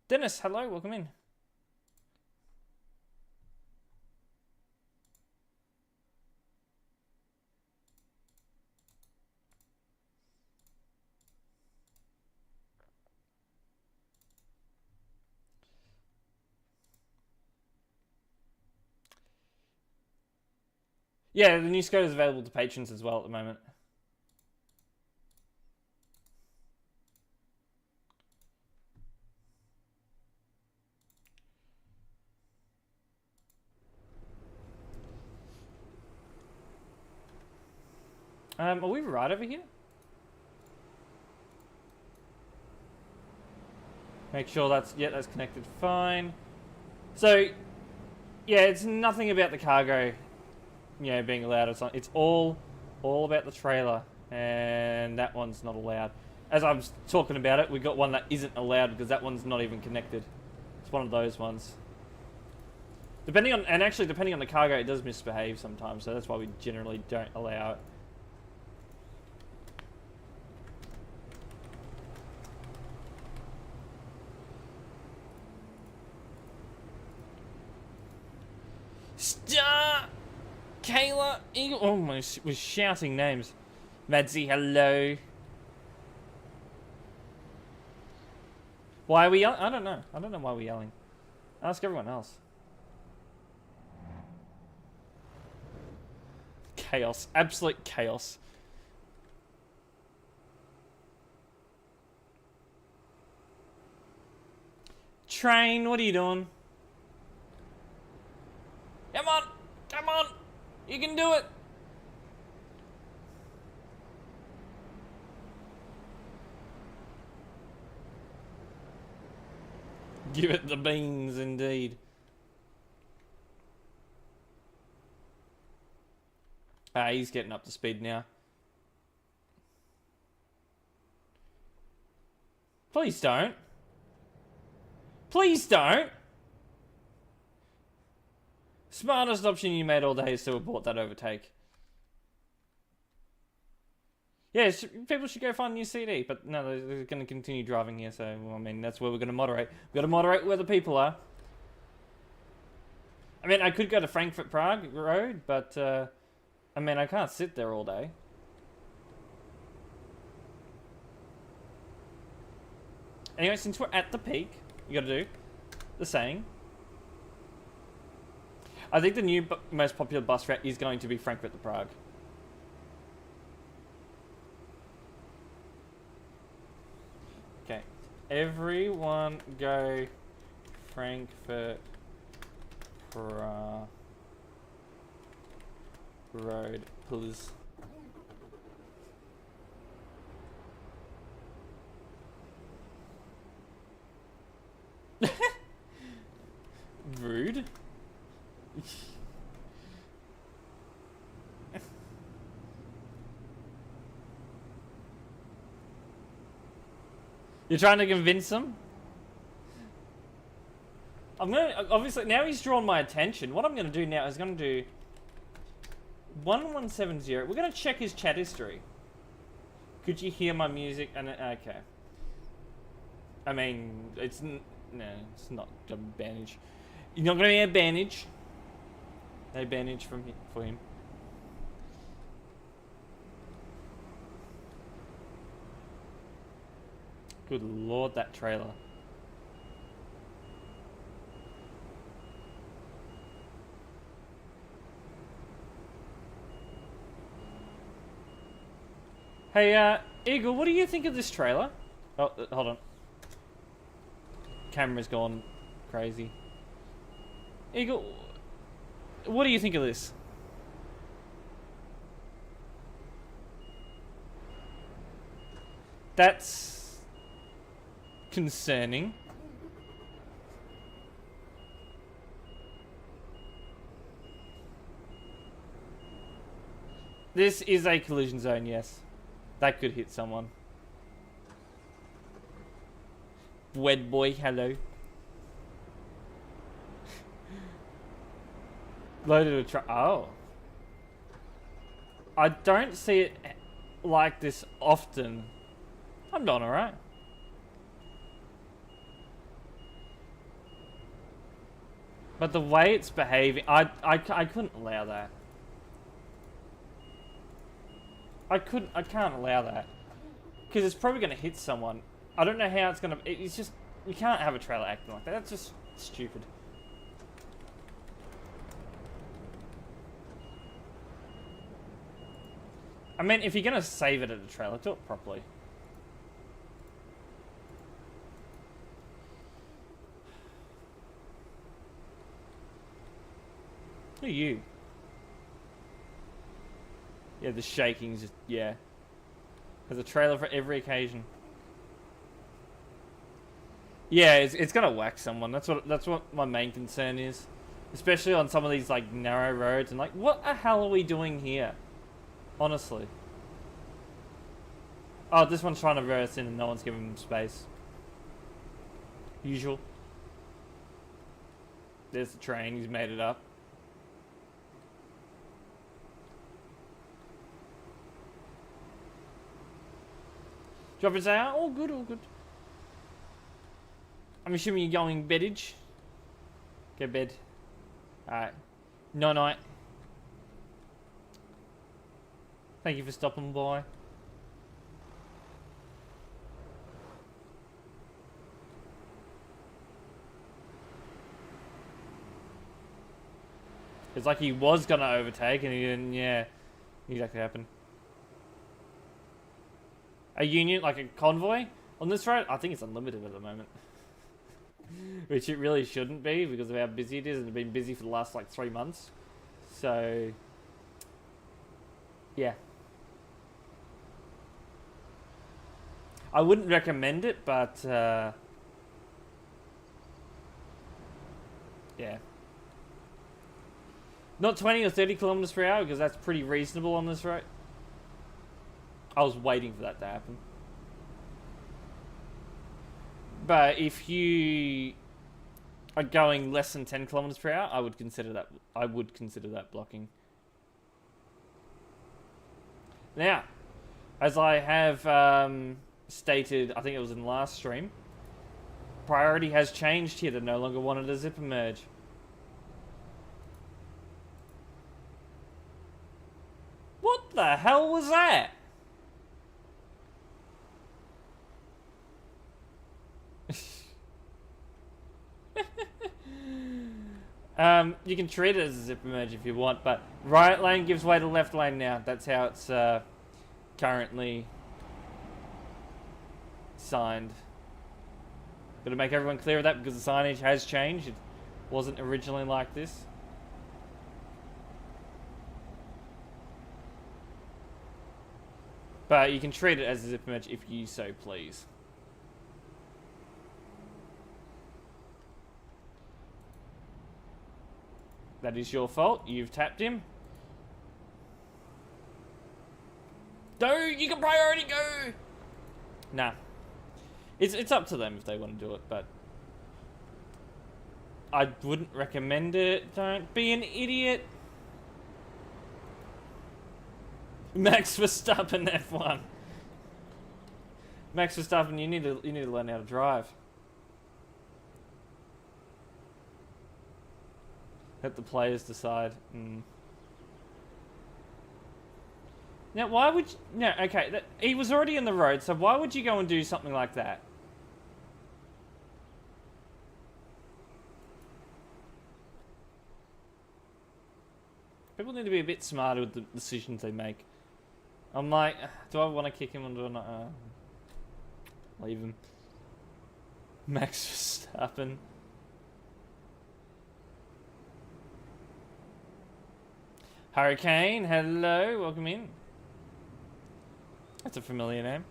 Dennis, hello, welcome in. Yeah, the new Skoda is available to patrons as well at the moment. Are we right over here? Make sure that's connected fine. So, yeah, it's nothing about the cargo, you know, being allowed. It's all about the trailer, and that one's not allowed. As I was talking about it, we got one that isn't allowed because that one's not even connected. It's one of those ones. Depending on the cargo, it does misbehave sometimes, so that's why we generally don't allow it. Star! Kayla! Eagle! Oh, my, was shouting names. Madsy, hello. Why are we yelling? I don't know. I don't know why we're yelling. Ask everyone else. Chaos. Absolute chaos. Train, what are you doing? Come on! Come on! You can do it! Give it the beans, indeed. He's getting up to speed now. Please don't. Please don't. Smartest option you made all day is to abort that overtake. Yeah, people should go find a new CD, but no, they're going to continue driving here, so, well, I mean, that's where we're going to moderate. We've got to moderate where the people are. I mean, I could go to Frankfurt Prague Road, but, I mean, I can't sit there all day. Anyway, since we're at the peak, you got to do the saying. I think the new most popular bus route is going to be Frankfurt to Prague. Okay, everyone go Frankfurt Prague Road, please. Rude. You're trying to convince him? I'm gonna, obviously, now he's drawn my attention. What I'm gonna do now is gonna do 1170. We're gonna check his chat history. Could you hear my music? And okay. I mean, it's no, it's not a bandage. You're not gonna be a bandage. No bandage for him. Good lord, that trailer. Hey, Eagle, what do you think of this trailer? Oh, hold on. Camera's gone crazy. Eagle, what do you think of this? That's concerning. This is a collision zone, yes. That could hit someone. Wed boy, hello. Loaded a truck. Oh. I don't see it like this often. I'm doing alright. But the way it's behaving, I couldn't allow that. I can't allow that. Because it's probably going to hit someone. I don't know how it's going to... It's just... You can't have a trailer acting like that. That's just stupid. I mean, if you're going to save it at a trailer, do it properly. Who are you? Yeah, the shaking's just... Yeah. There's a trailer for every occasion. Yeah, it's gonna whack someone. That's what my main concern is, especially on some of these like narrow roads and like, what the hell are we doing here? Honestly. Oh, this one's trying to reverse in and no one's giving him space. Usual. There's the train. He's made it up. Drop it out. All good, all good. I'm assuming you're going beddage. Go bed. Alright. Night. Thank you for stopping by. It's like he was gonna overtake and he didn't, yeah. Exactly happened. A union, like a convoy? On this road, I think it's unlimited at the moment. Which it really shouldn't be because of how busy it is, and it's been busy for the last like 3 months. So, yeah. I wouldn't recommend it, but yeah. Not 20 or 30 kilometers per hour, because that's pretty reasonable on this road. I was waiting for that to happen. But if you are going less than 10 kilometers per hour, I would consider that blocking. Now, as I have stated, I think it was in the last stream, priority has changed here. They no longer wanted a zipper merge. What the hell was that? You can treat it as a zipper merge if you want, but right lane gives way to left lane now. That's how it's currently signed. Got to make everyone clear of that because the signage has changed. It wasn't originally like this. But you can treat it as a zipper merge if you so please. That is your fault. You've tapped him. No, you can priority go. Nah. It's up to them if they want to do it, but I wouldn't recommend it. Don't be an idiot. Max Verstappen F1. Max Verstappen, you need to learn how to drive. Let the players decide. Now, why would you... No, okay, he was already in the road, so why would you go and do something like that? People need to be a bit smarter with the decisions they make. I'm like, do I want to kick him or do I not? Leave him. Max Verstappen. Hurricane, hello, welcome in. That's a familiar name.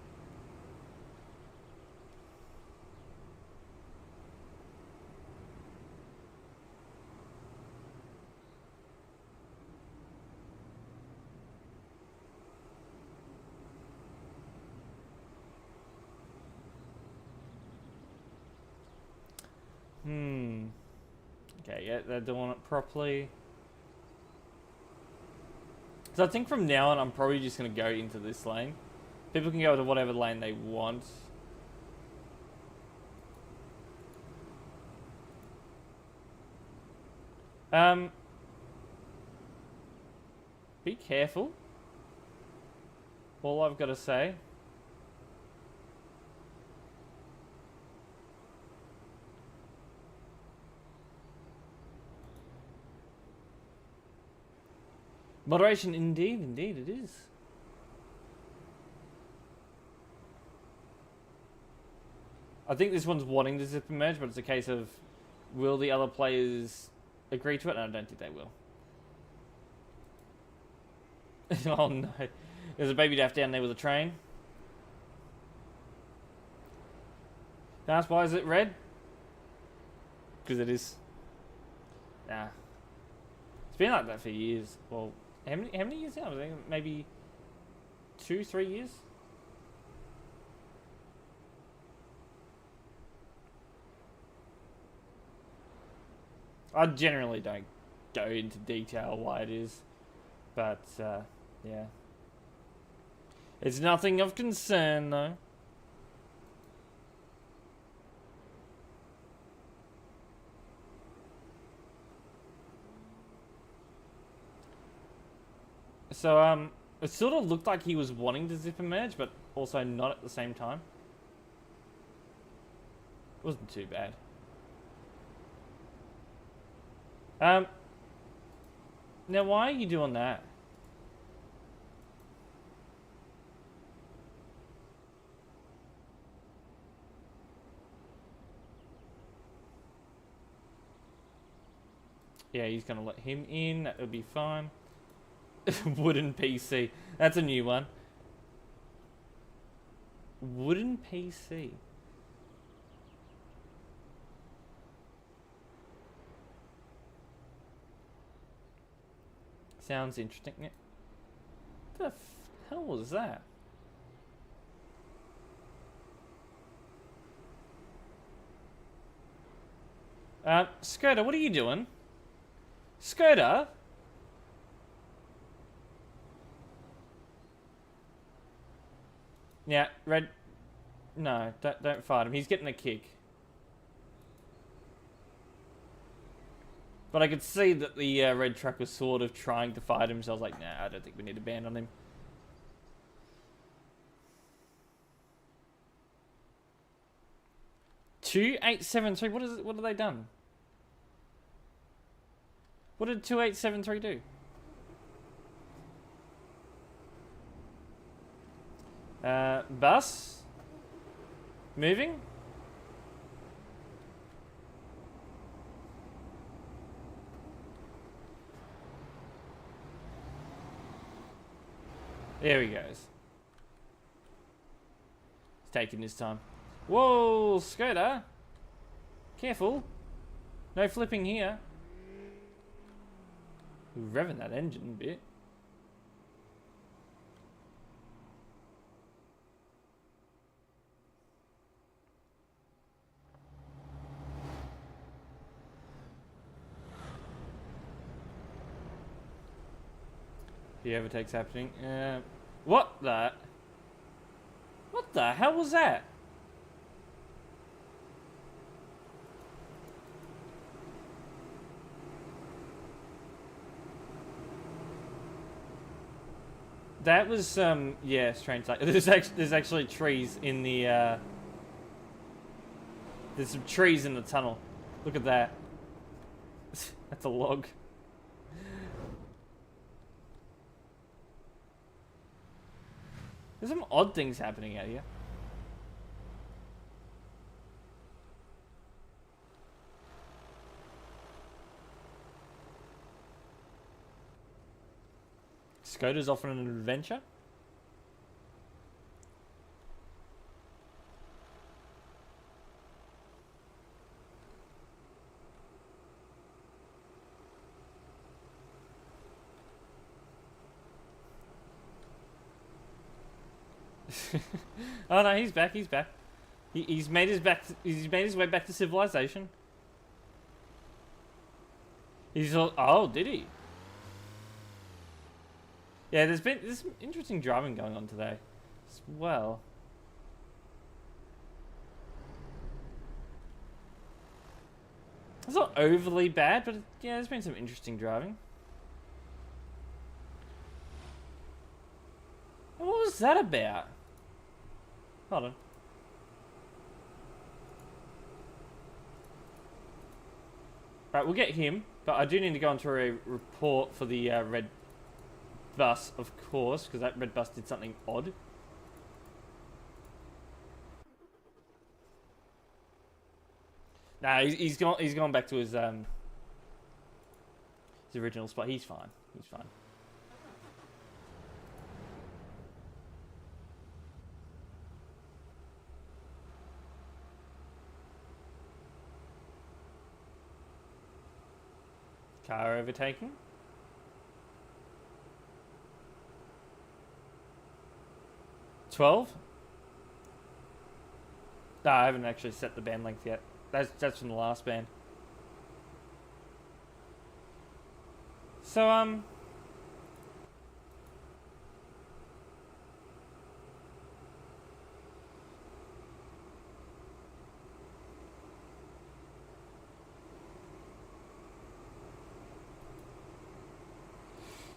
Okay, yeah, they're doing it properly. So I think from now on, I'm probably just going to go into this lane. People can go to whatever lane they want. Be careful. All I've got to say. Moderation, indeed it is. I think this one's wanting to zip and merge, but it's a case of will the other players agree to it? And I don't think they will. Oh no. There's a baby daft down there with a train. Ask why is it red? Because it is. Nah. It's been like that for years. Well, how many years now? I think maybe 2-3 years. I generally don't go into detail why it is, but yeah, it's nothing of concern though. So it sort of looked like he was wanting to zip and merge, but also not at the same time. It wasn't too bad. Now why are you doing that? Yeah, he's gonna let him in. That would be fine. Wooden PC. That's a new one. Wooden PC. Sounds interesting. Yeah. What the hell was that? Skirter, what are you doing? Skirter? Yeah, Red... No, don't fight him. He's getting a kick. But I could see that the red truck was sort of trying to fight him, so I was like, nah, I don't think we need a ban on him. Two 873. What is it? What have they done? What did 2873 do? Bus moving. There he goes. He's taking his time. Whoa, Skoda. Careful. No flipping here. We're revving that engine a bit. The overtake's happening. What the hell was that? That was yeah, strange. Like there's actually trees in the there's some trees in the tunnel. Look at that. That's a log. There's some odd things happening out here. Skoda's off on an adventure. Oh no, he's back. He's back. He's made his way back to civilization. He's all, oh, did he? Yeah, there's some interesting driving going on today as well. It's not overly bad, but yeah, there's been some interesting driving. What was that about? Hold on. Right, we'll get him, but I do need to go into a report for the red bus, of course, because that red bus did something odd. Nah, he's gone back to his original spot. He's fine. He's fine. Car overtaking. $12? No, I haven't actually set the band length yet. That's from the last band. So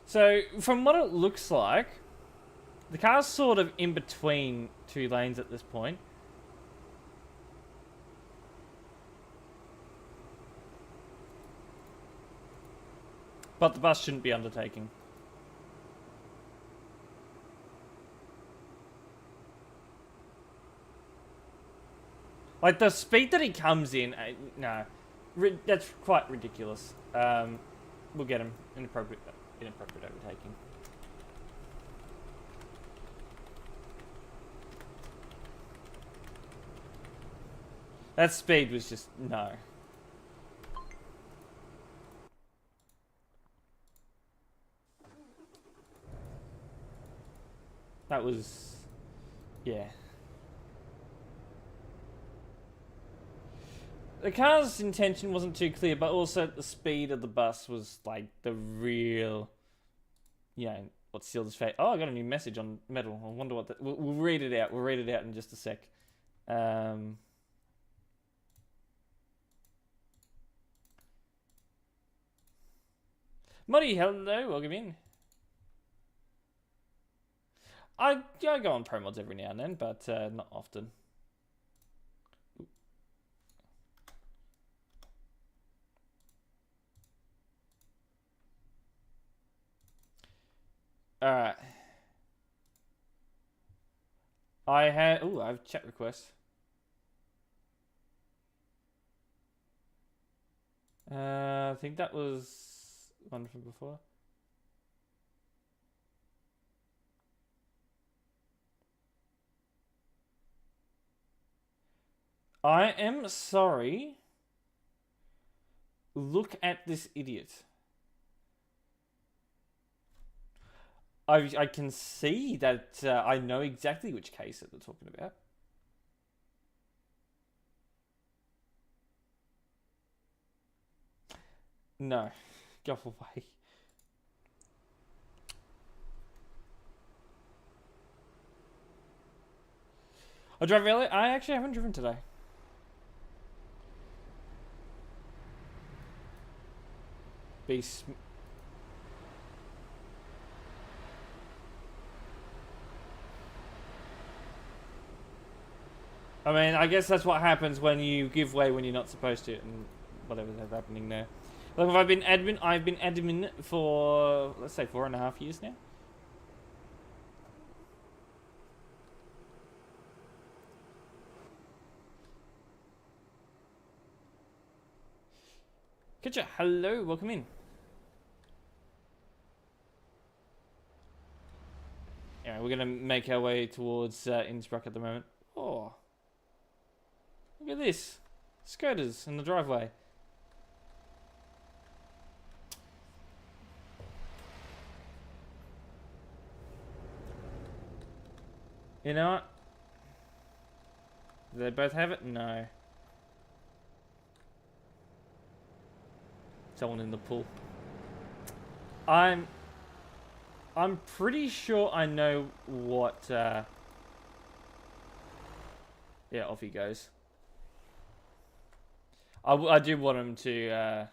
So from what it looks like, the car's sort of in between two lanes at this point. But the bus shouldn't be undertaking. Like the speed that he comes in, no, that's quite ridiculous. We'll get him. Inappropriate overtaking. That speed was just no. was, yeah. The car's intention wasn't too clear, but also the speed of the bus was like the real, you know, what sealed his fate. Oh, I got a new message on metal. I wonder what that. We'll read it out. We'll read it out in just a sec. Moddy, hello, welcome in. I go on pro mods every now and then, but not often. Alright. I have chat requests. I think that was one from before. I am sorry. Look at this idiot. I can see that I know exactly which case that they're talking about. No. Go away. I drive early. I actually haven't driven today. I mean, I guess that's what happens when you give way when you're not supposed to, and whatever's happening there. Look, I've been admin for, let's say, 4.5 years now. Kitcha, hello, welcome in. Yeah, we're gonna make our way towards Innsbruck at the moment. Oh, look at this, scooters in the driveway. You know what? Do they both have it? No. Someone in the pool. I'm pretty sure I know what. Yeah, off he goes. I do want him to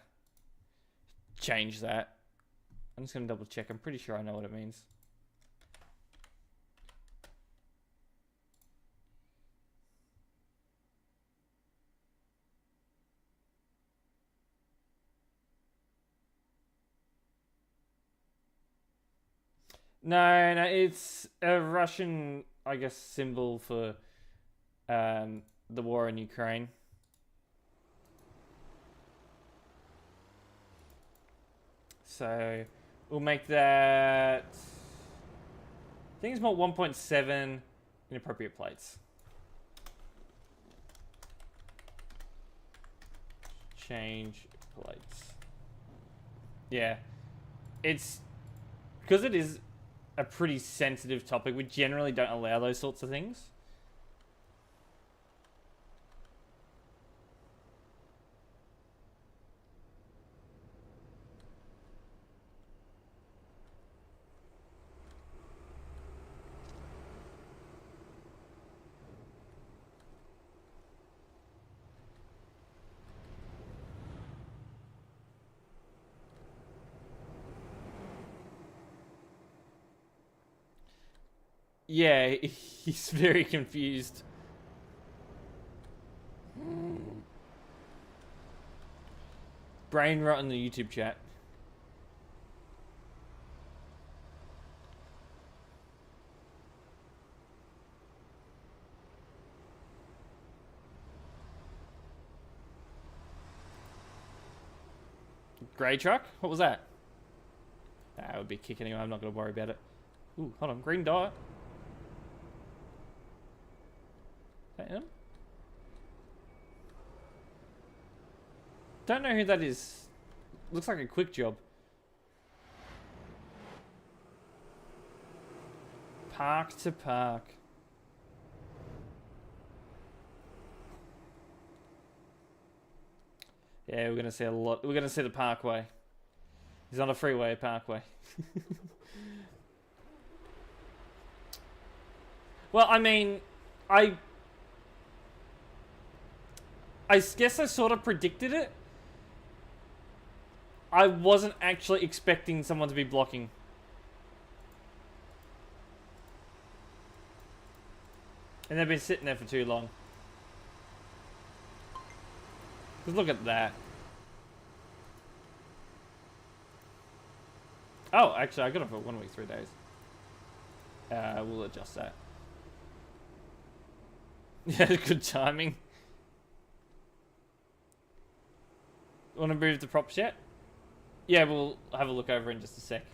change that. I'm just gonna double check. I'm pretty sure I know what it means. No, it's a Russian, I guess, symbol for the war in Ukraine. So we'll make that. I think it's more 1.7 inappropriate plates. Change plates. Yeah, it's because it is a pretty sensitive topic. We generally don't allow those sorts of things. Yeah, he's very confused. Brain rot in the YouTube chat. Grey truck? What was that? That would be kick anyway. I'm not going to worry about it. Ooh, hold on. Green dot. Is that him? Don't know who that is. Looks like a quick job. park to park. Yeah, we're gonna see a lot. We're gonna see the parkway. He's on a freeway parkway. Well, I mean, I guess I sort of predicted it. I wasn't actually expecting someone to be blocking. And they've been sitting there for too long. Just look at that. Oh, actually, I got it for 1 week, 3 days. We'll adjust that. Yeah, good timing. Want to move the props yet? Yeah, we'll have a look over in just a sec.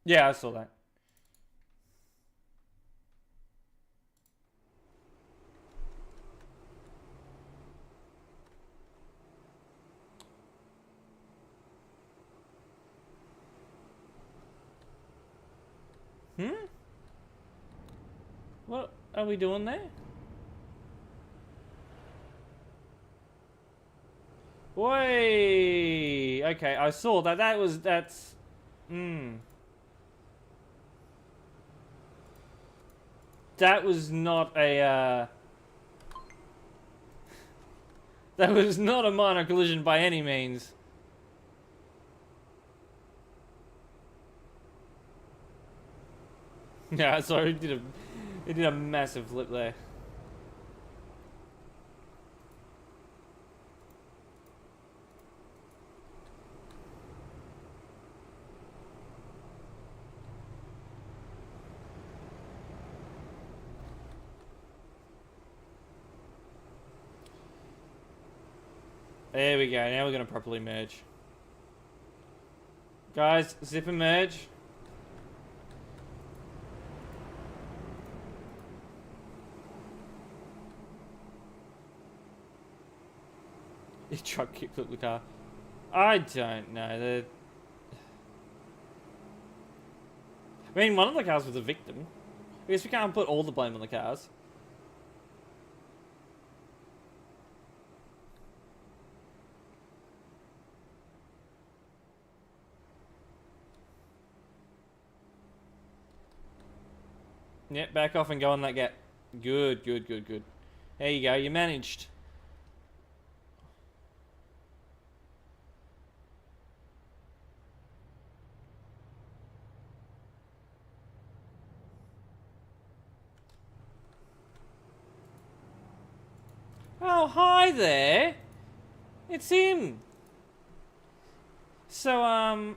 Yeah, I saw that. What are we doing there? Wait. Okay, I saw that. That's. That was not a. That was not a minor collision by any means. Yeah, sorry, it did a massive flip there. There we go. Now we're gonna properly merge. Guys, zip and merge. Your truck kickflip the car. I don't know. I mean, one of the cars was a victim. I guess we can't put all the blame on the cars. Yep, back off and go on that gap. Good, good, good, good. There you go, you managed. Oh, hi there. It's him. So,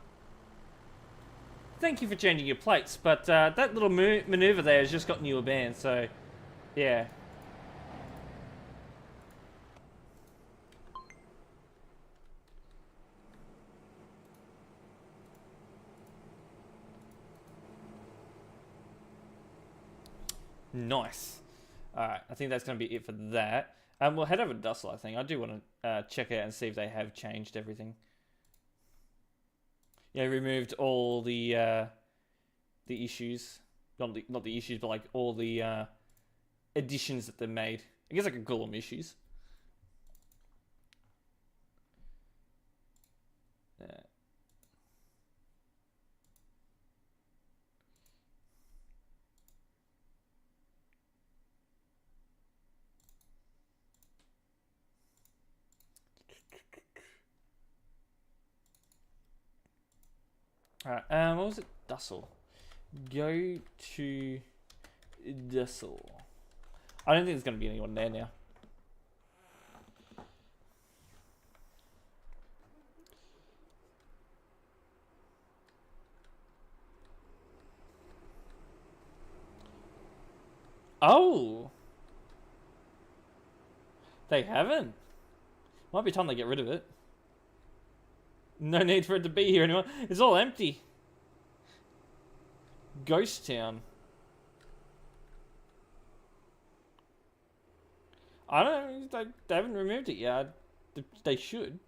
thank you for changing your plates, but that little maneuver there has just gotten you a ban, so yeah. Nice. Alright, I think that's going to be it for that. We'll head over to Dussel, I think. I do want to check out and see if they have changed everything. Yeah, removed all the issues. Not the issues, but like all the additions that they made. I guess I could call them issues. Alright, what was it? Dussel. Go to Dussel. I don't think there's going to be anyone there now. Oh! They haven't. Might be time they get rid of it. No need for it to be here anymore. It's all empty. Ghost Town. I don't know. They haven't removed it yet. They should.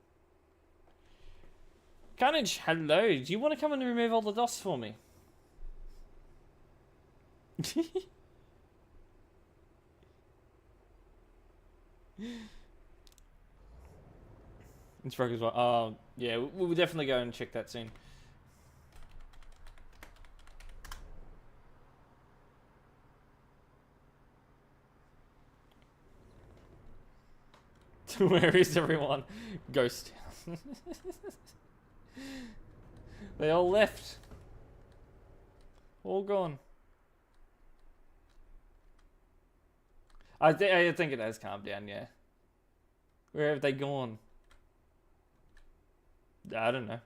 Carnage, hello. Do you want to come and remove all the dust for me? It's broke as well. Oh, yeah. We'll definitely go and check that soon. Where is everyone? Ghost Town. They all left. All gone. I think it has calmed down, yeah. Where have they gone? I don't know.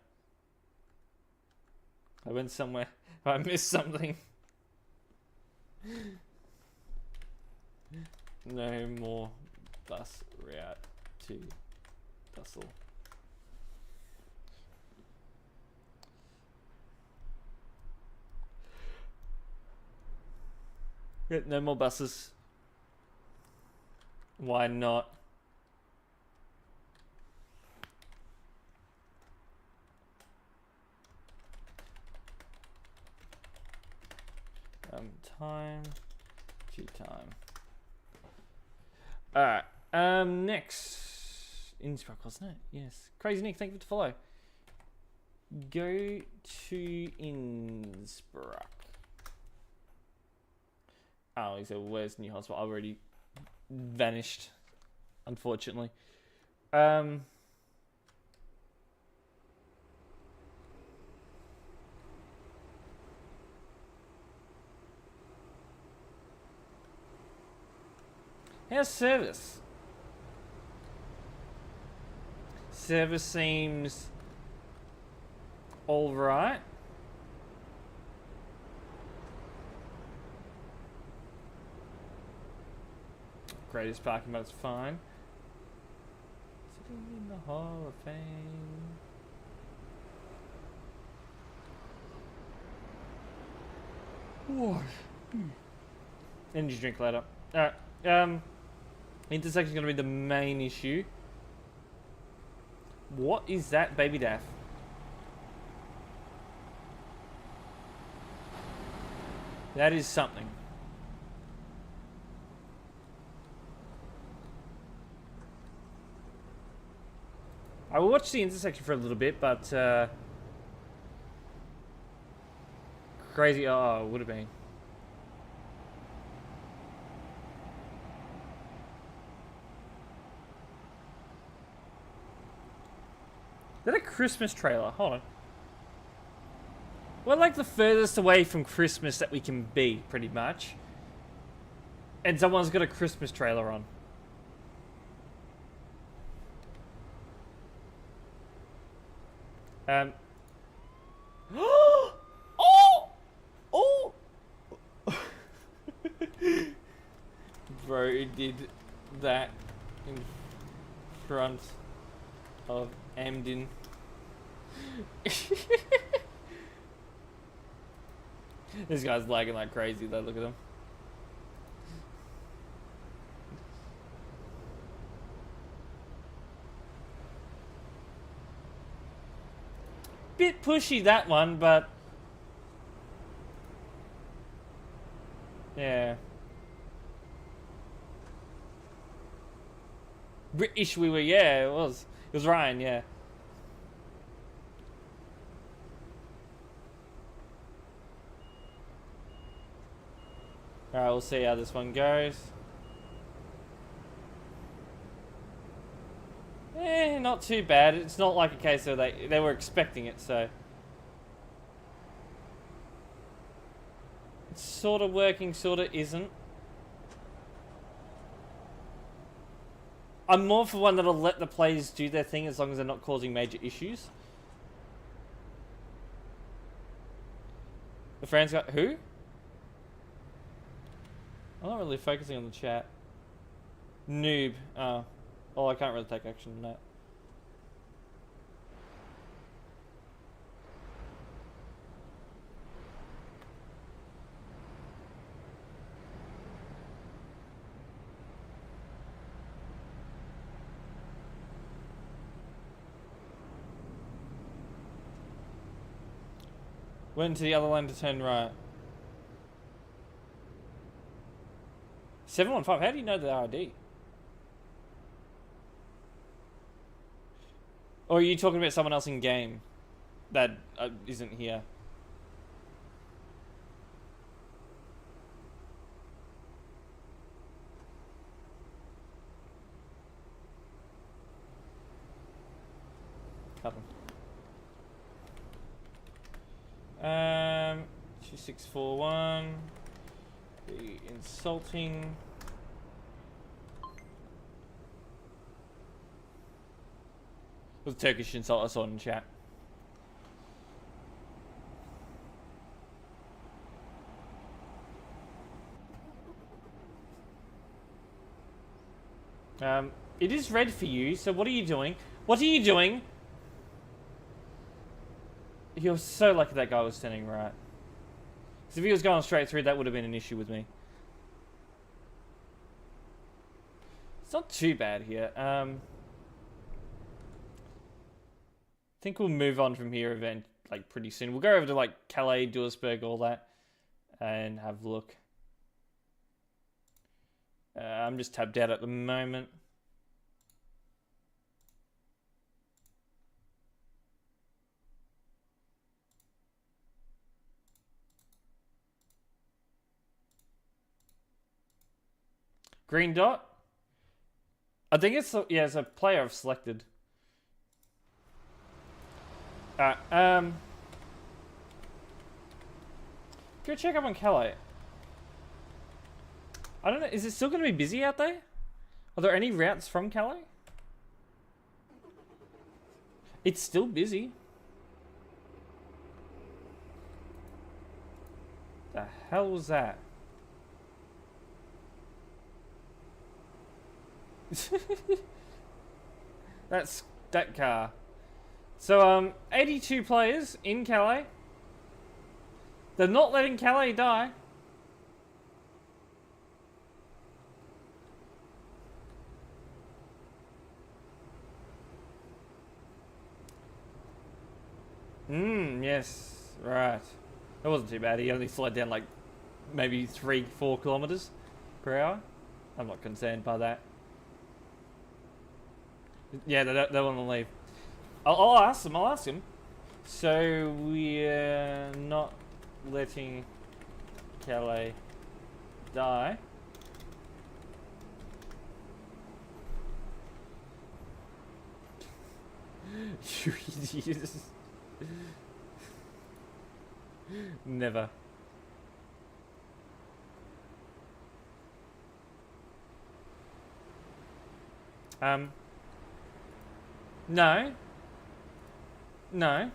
I went somewhere. I missed something. No more bus route to Bustle. No more buses. Why not? Time to time. Alright. Next. Innsbruck, wasn't it? Yes. Crazy Nick, thank you for the follow. Go to Innsbruck. Oh, he said, where's New Hospital? I already vanished, unfortunately. How's service? Service seems all right. Greatest parking, but it's fine. Sitting in the Hall of Fame. What? Energy drink later. Alright. Intersection's gonna be the main issue. What is that, Baby Daff? That is something. I will watch the intersection for a little bit, but crazy. Oh, it would have been. Is that a Christmas trailer? Hold on. We're like the furthest away from Christmas that we can be, pretty much. And someone's got a Christmas trailer on. Oh! Oh! Bro did that in front of Amden. This guy's lagging like crazy though, look at him. Bit pushy that one, but yeah. British we were, yeah, it was. It was Ryan, yeah. Alright, we'll see how this one goes. Not too bad. It's not like a case where they were expecting it, so. It's sort of working, sort of isn't. I'm more for one that'll let the players do their thing as long as they're not causing major issues. The friends got who? I'm not really focusing on the chat. Noob. Oh, I can't really take action on that. Went to the other lane to turn right. 715. How do you know the ID? Or are you talking about someone else in game that isn't here? Cut them. 2641. Be insulting. It was a Turkish insult I saw in chat. It is red for you, so what are you doing? What are you doing? You're so lucky that guy was standing right. Because if he was going straight through, that would have been an issue with me. It's not too bad here. I think we'll move on from here event like pretty soon. We'll go over to like Calais, Duisburg, all that, and have a look. I'm just tabbed out at the moment. Green dot? I think it's, yeah, it's a player I've selected. Alright, go check up on Calais. I don't know, is it still going to be busy out there? Are there any routes from Calais? It's still busy. The hell was that? That's that car. So 82 players in Calais. They're not letting Calais die. Yes, right. That wasn't too bad. He only slowed down like maybe 3-4 kilometers per hour. I'm not concerned by that. Yeah, they want to leave. I'll ask them. I'll ask them. So we're not letting Calais die. You idiots. Never. No. No.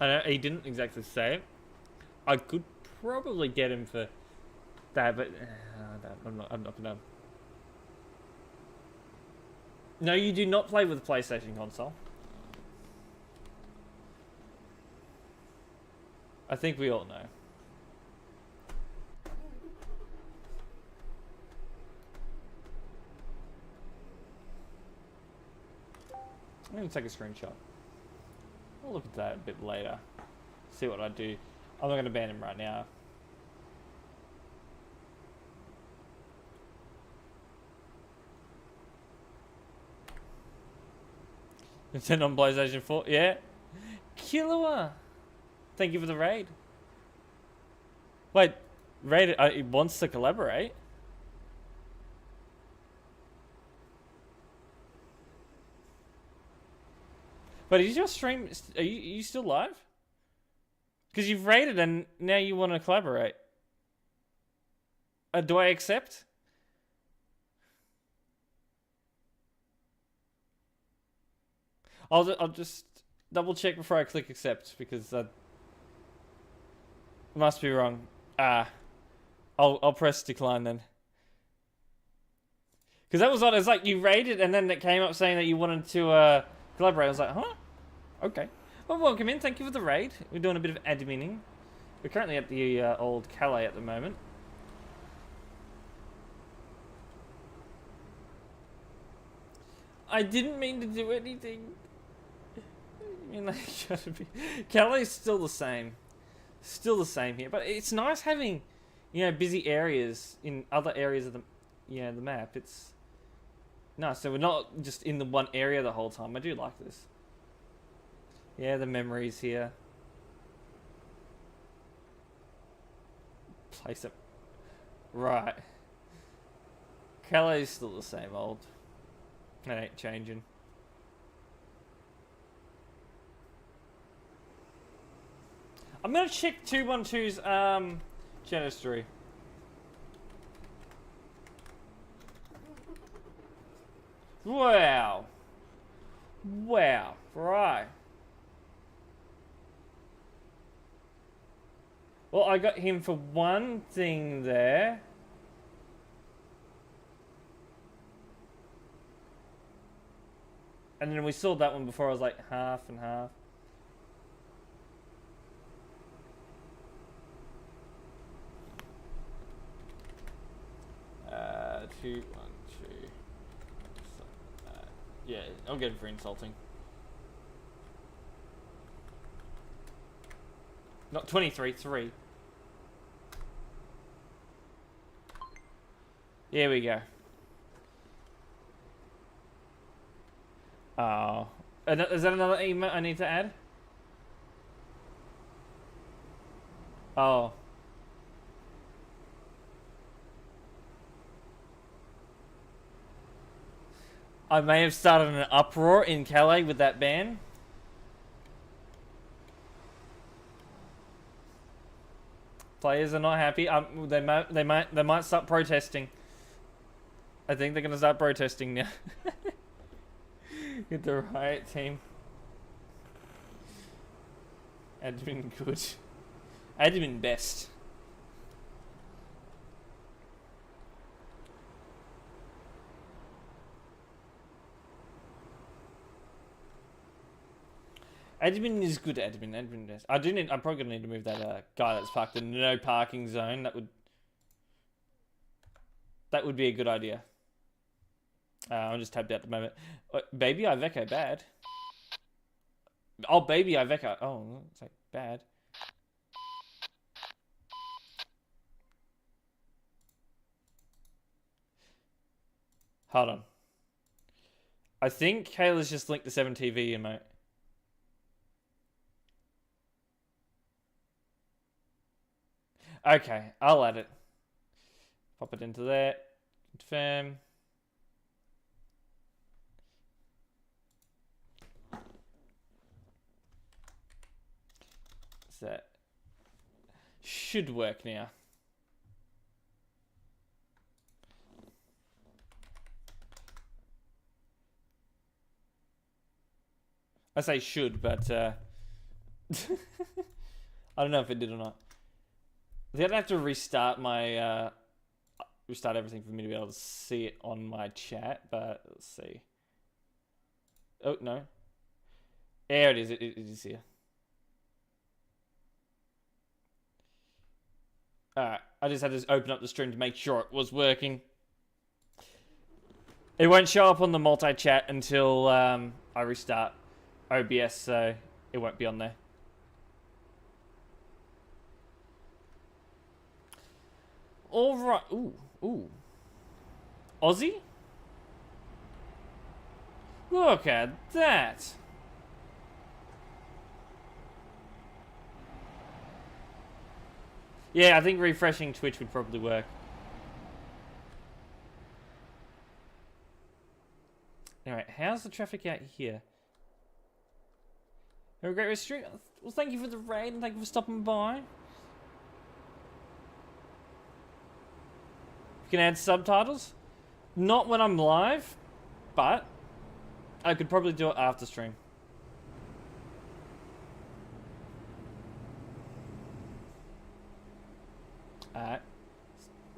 I know he didn't exactly say it. I could probably get him for that, but I'm not gonna. No, you do not play with a PlayStation console. I think we all know. I'm gonna take a screenshot. I'll look at that a bit later. See what I do. I'm not gonna ban him right now. Nintendo on PlayStation 4, yeah. Killua! Thank you for the raid. Wait, raid, he wants to collaborate? But is your stream, are you still live? Because you've raided and now you want to collaborate. Do I accept? I'll just double check before I click accept because I must be wrong. I'll press decline then. Because that was odd. It's like you raided and then it came up saying that you wanted to collaborate. I was like, huh? Okay. Well, welcome in. Thank you for the raid. We're doing a bit of adminning. We're currently at the old Calais at the moment. I didn't mean to do anything. I mean, like, Calais is still the same. Still the same here. But it's nice having, you know, busy areas in other areas of the, the map. It's nice. So we're not just in the one area the whole time. I do like this. Yeah, the memories here. Place it. Right. Calais is still the same old. That ain't changing. I'm gonna check 212's chat history. Wow. Wow. Right. Well, I got him for one thing there. And then we saw that one before. I was like half and half. Two, one, two. Yeah, I'll get it for insulting. Not 23, 3. Here we go. Oh. Is that another email I need to add? Oh. I may have started an uproar in Calais with that ban. Players are not happy. They might start protesting. I think they're gonna start protesting now. Get the riot team. Admin good. Admin best. Admin is good. Admin best. I'm probably gonna need to move that guy that's parked in no parking zone. That would be a good idea. I'm just tapped out at the moment. Baby Iveco, bad. Oh, baby Iveco. Oh, it's like bad. Hold on. I think Kayla's just linked the 7TV emote. Okay, I'll add it. Pop it into there. Confirm. So that should work now. I say should, but I don't know if it did or not. I think I'd have to restart my restart everything for me to be able to see it on my chat, but let's see. Oh no. There it is. It is here. Alright, I just had to open up the stream to make sure it was working. It won't show up on the multi-chat until I restart OBS, so it won't be on there. Alright, ooh. Aussie? Look at that. Yeah, I think refreshing Twitch would probably work. Anyway, how's the traffic out here? Have a great rest of your stream. Well, thank you for the raid and thank you for stopping by. You can add subtitles. Not when I'm live, but I could probably do it after stream. I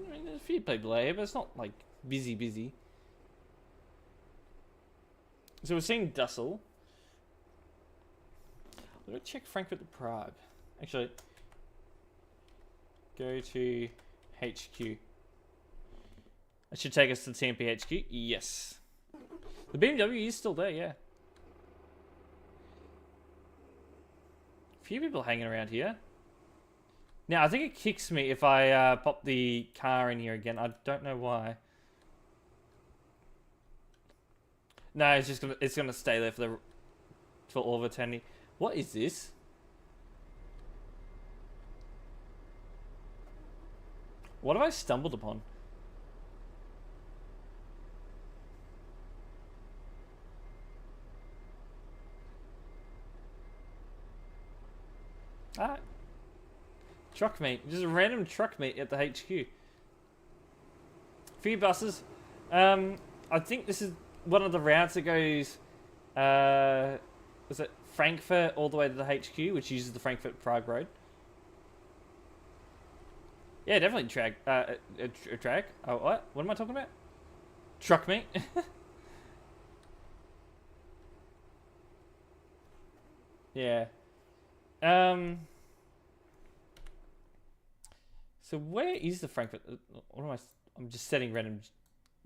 mean, there's a few people out here, but it's not like busy. So we're seeing Dussel. Let's check Frankfurt to Prague. Actually, go to HQ. That should take us to the TMP HQ. Yes. The BMW is still there, yeah. A few people hanging around here. Now, I think it kicks me if I pop the car in here again. I don't know why. No, it's gonna stay there for all of eternity. What is this? What have I stumbled upon? Ah, truck meet. Just a random truck meet at the HQ. Few buses. I think this is one of the routes that goes. Is it Frankfurt all the way to the HQ, which uses the Frankfurt-Prague road? Yeah, definitely track. Track. Oh, what? What am I talking about? Truck meet. Yeah. So where is the Frankfurt? What am I? I'm just setting random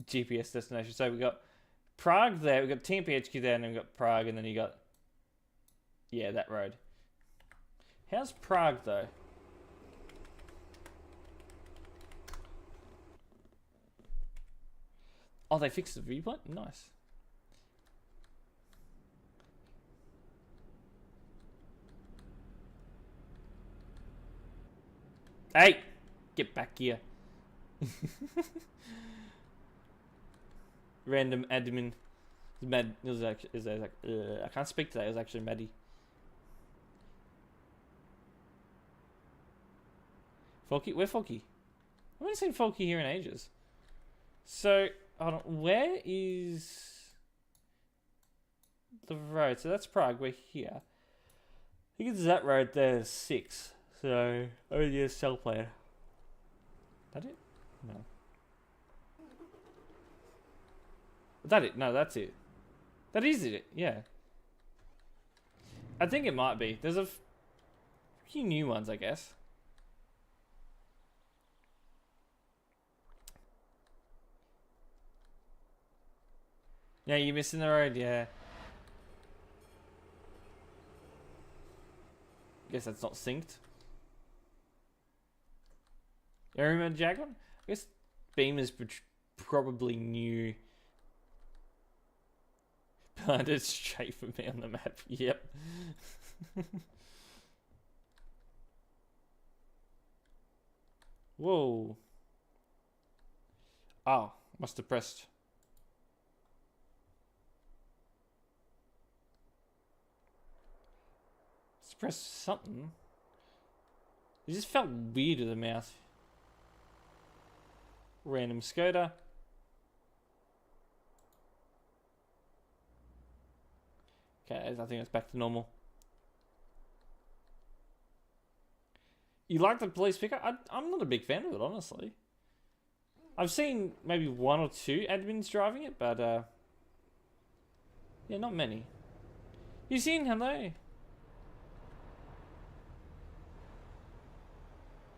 GPS destination. So we got Prague there. We got TMP HQ there, and then we got Prague, and then you got that road. How's Prague though? Oh, they fixed the viewpoint. Nice. Hey, get back here. Random admin. Mad. It was like, I can't speak today. It was actually Maddie. Folky, where Folky? I haven't seen Folky here in ages. So, hold on. Where is the road? So that's Prague. We're here. I think it's that road there. 6. So, only a cell player. That it? No. That it? No, that's it. That is it. Yeah. I think it might be. There's a few new ones, I guess. Yeah, you're missing the road, yeah. Guess that's not synced. You remember Jaguar? I guess Beamer's probably new. But it's straight for me on the map. Yep. Whoa. Oh, must have pressed. Press something. It just felt weird with the mouse. Random Skoda. Okay, I think it's back to normal. You like the police pickup? I'm not a big fan of it, honestly. I've seen maybe 1 or 2 admins driving it, but yeah, not many. You seen? Hello.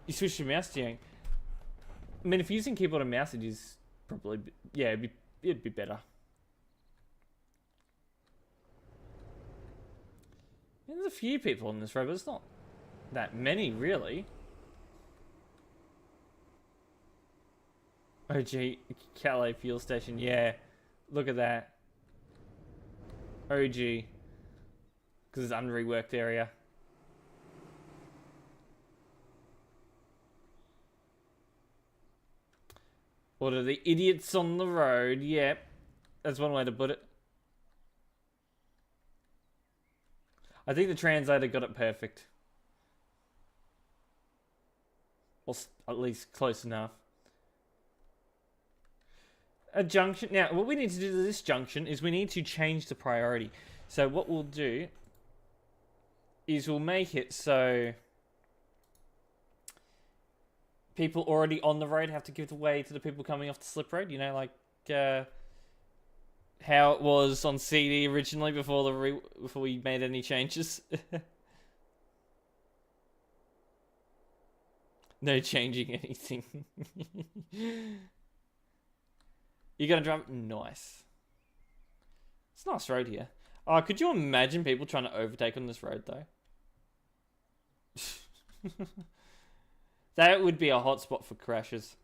You switch to mouse steering. I mean, if you're using keyboard and mouse, it is probably, yeah, it'd be better. I mean, there's a few people on this road, but it's not that many, really. OG Calais fuel station, yeah. Look at that. OG. Because it's an unreworked area. What are the idiots on the road? Yep. That's one way to put it. I think the translator got it perfect. Or at least close enough. A junction. Now, what we need to do to this junction is we need to change the priority. So what we'll do is we'll make it so people already on the road have to give the way to the people coming off the slip road. You know, like how it was on CD originally before we made any changes. No changing anything. You're gonna drive? Nice. It's a nice road here. Oh, could you imagine people trying to overtake on this road, though? That would be a hot spot for crashes.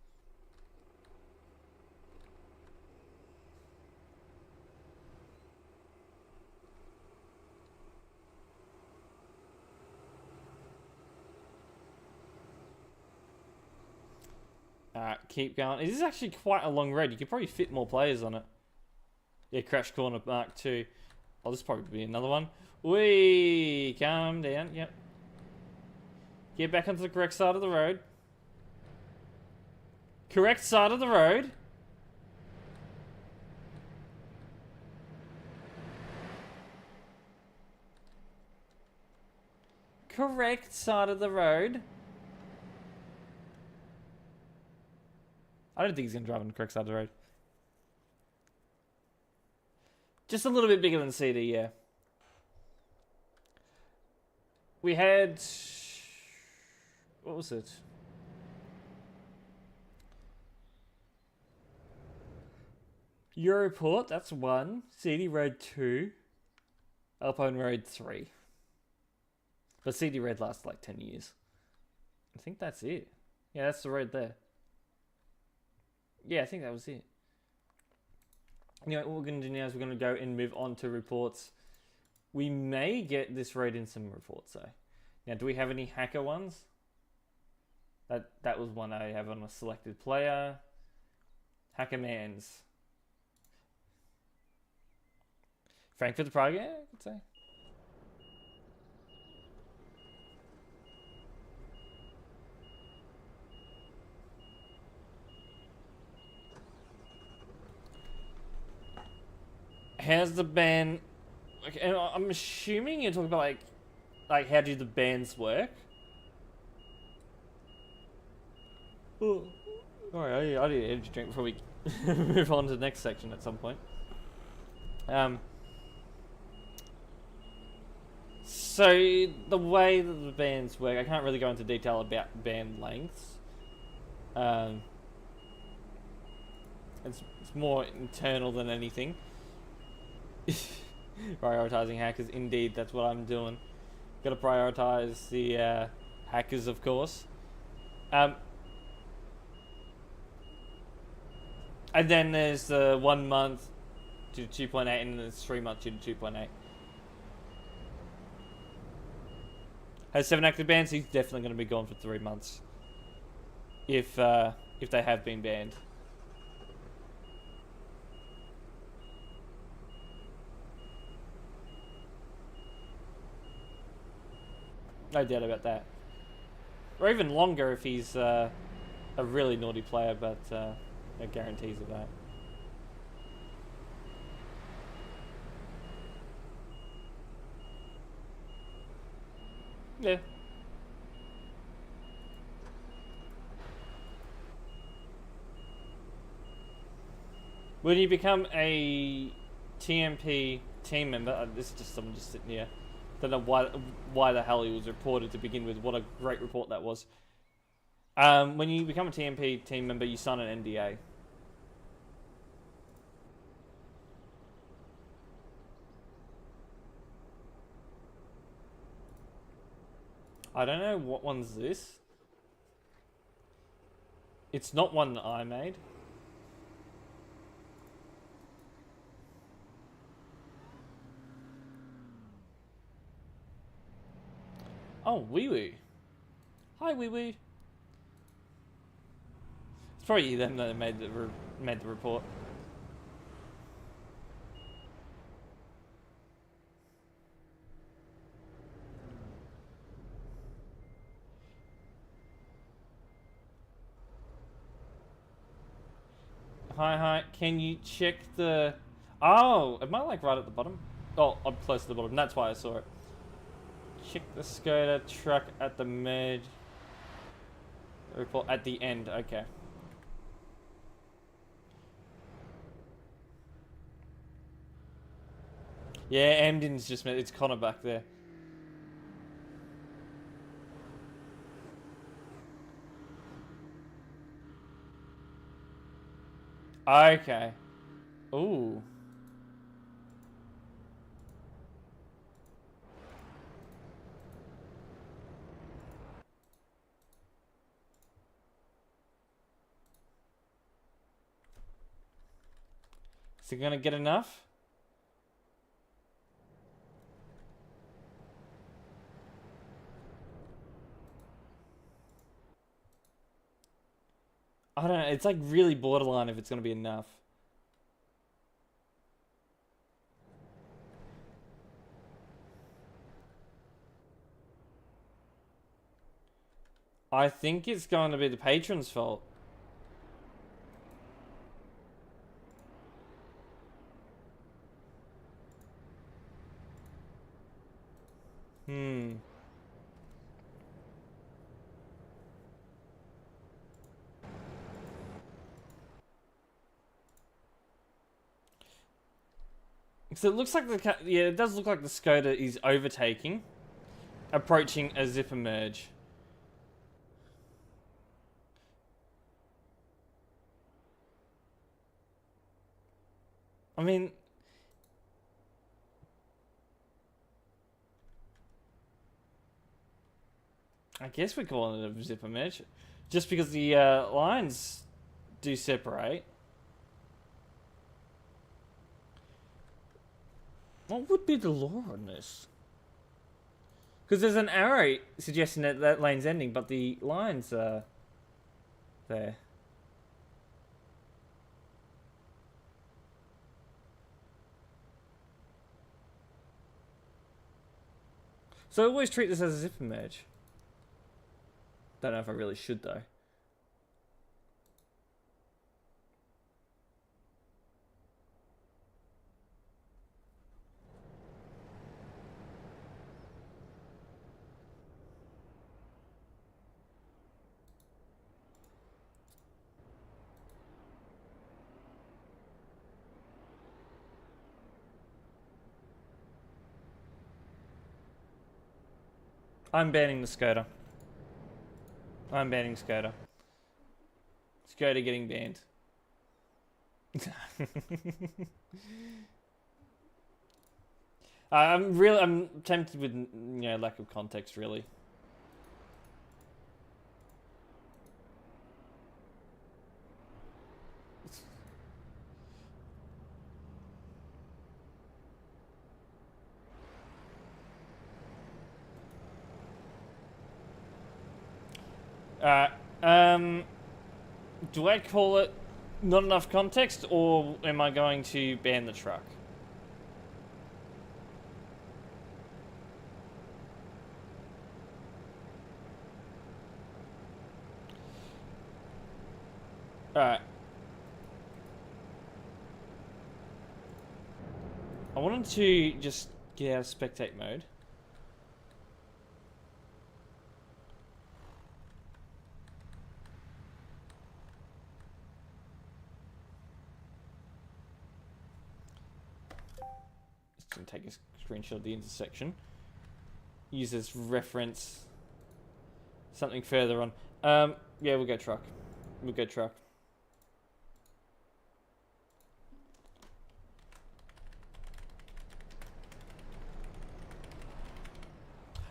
Keep going. It is actually quite a long road. You could probably fit more players on it. Yeah, Crash Corner Mark 2. Oh, this will probably be another one. Whee! Calm down. Yep. Get back onto the correct side of the road. Correct side of the road. Correct side of the road. I don't think he's going to drive on the correct side of the road. Just a little bit bigger than CD, yeah. We had... What was it? Europort, that's 1. CD Road 2. Alpine Road 3. But CD Road lasts like 10 years. I think that's it. Yeah, that's the road there. Yeah, I think that was it. Anyway, what we're going to do now is we're going to go and move on to reports. We may get this road in some reports, though. Now, do we have any hacker ones? That was one I have on a selected player. Hacker Mans. Frankfurt Prague, yeah, I could say. How's the ban? Like, and I'm assuming you're talking about like how do the bans work? Oh, alright, I need an energy drink before we move on to the next section at some point. So the way that the bans work, I can't really go into detail about band lengths. It's more internal than anything. Prioritizing hackers, indeed, that's what I'm doing. Gotta prioritize the hackers, of course. And then there's the 1 month to 2.8, and then there's 3 months to 2.8. Has 7 active bans. He's definitely going to be gone for 3 months. If they have been banned. No doubt about that. Or even longer if he's a really naughty player, but no guarantees of that. Yeah. When you become a TMP team member, this is just someone just sitting here. Don't know why the hell he was reported to begin with. What a great report that was. When you become a TMP team member, you sign an NDA. I don't know what one's this. It's not one that I made. Oh, Wee Wee. Hi, Wee Wee. It's probably them that made the report. Hi. Can you check the... Oh, am I like right at the bottom? Oh, I'm close to the bottom. That's why I saw it. Check the Skoda truck at the merge. Report at the end. Okay. Yeah, Amden's just met. It's Connor back there. Okay. Ooh. Is it gonna get enough? I don't know. It's like really borderline if it's gonna be enough. I think it's going to be the patron's fault. Hmm. So it looks like yeah, it does look like the Skoda is overtaking, approaching a zipper merge. I mean, I guess we're calling it a zipper merge, just because the lines do separate. What would be the law on this? Because there's an arrow suggesting that that lane's ending, but the lines are there. So I always treat this as a zipper merge. Don't know if I really should though. I'm banning the Skoda. I'm banning Skoda. Skoda getting banned. I'm tempted with, you know, lack of context, really. Uh, um, do I call it not enough context, or am I going to ban the truck? Alright. I wanted to just get out of spectate mode. Just gonna take a screenshot of the intersection. Use as reference something further on. Yeah, we'll go truck. We'll go truck.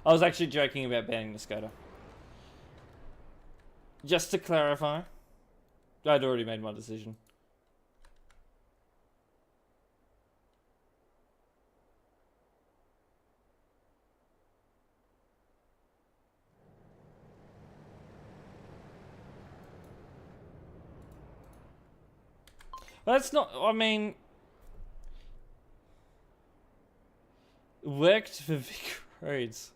I was actually joking about banning the Skoda. Just to clarify, I'd already made my decision. That's not, I mean, worked for Vic Roads.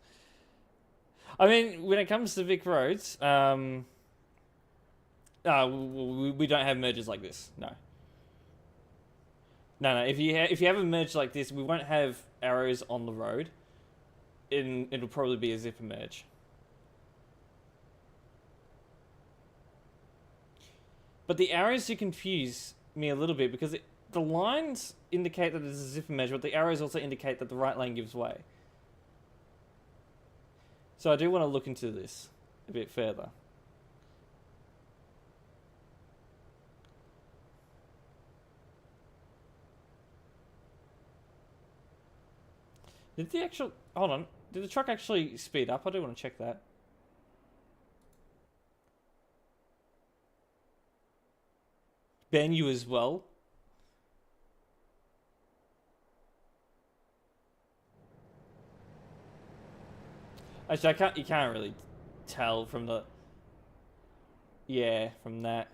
I mean, when it comes to Vic Roads, we don't have mergers like this. No. No. If you have a merge like this, we won't have arrows on the road. It'll probably be a zipper merge. But the arrows do confuse me a little bit because the lines indicate that it's a zipper merge, but the arrows also indicate that the right lane gives way. So I do want to look into this a bit further. Did the actual... Hold on. Did the truck actually speed up? I do want to check that. Ban you as well? Actually, you can't really tell from the... Yeah, from that.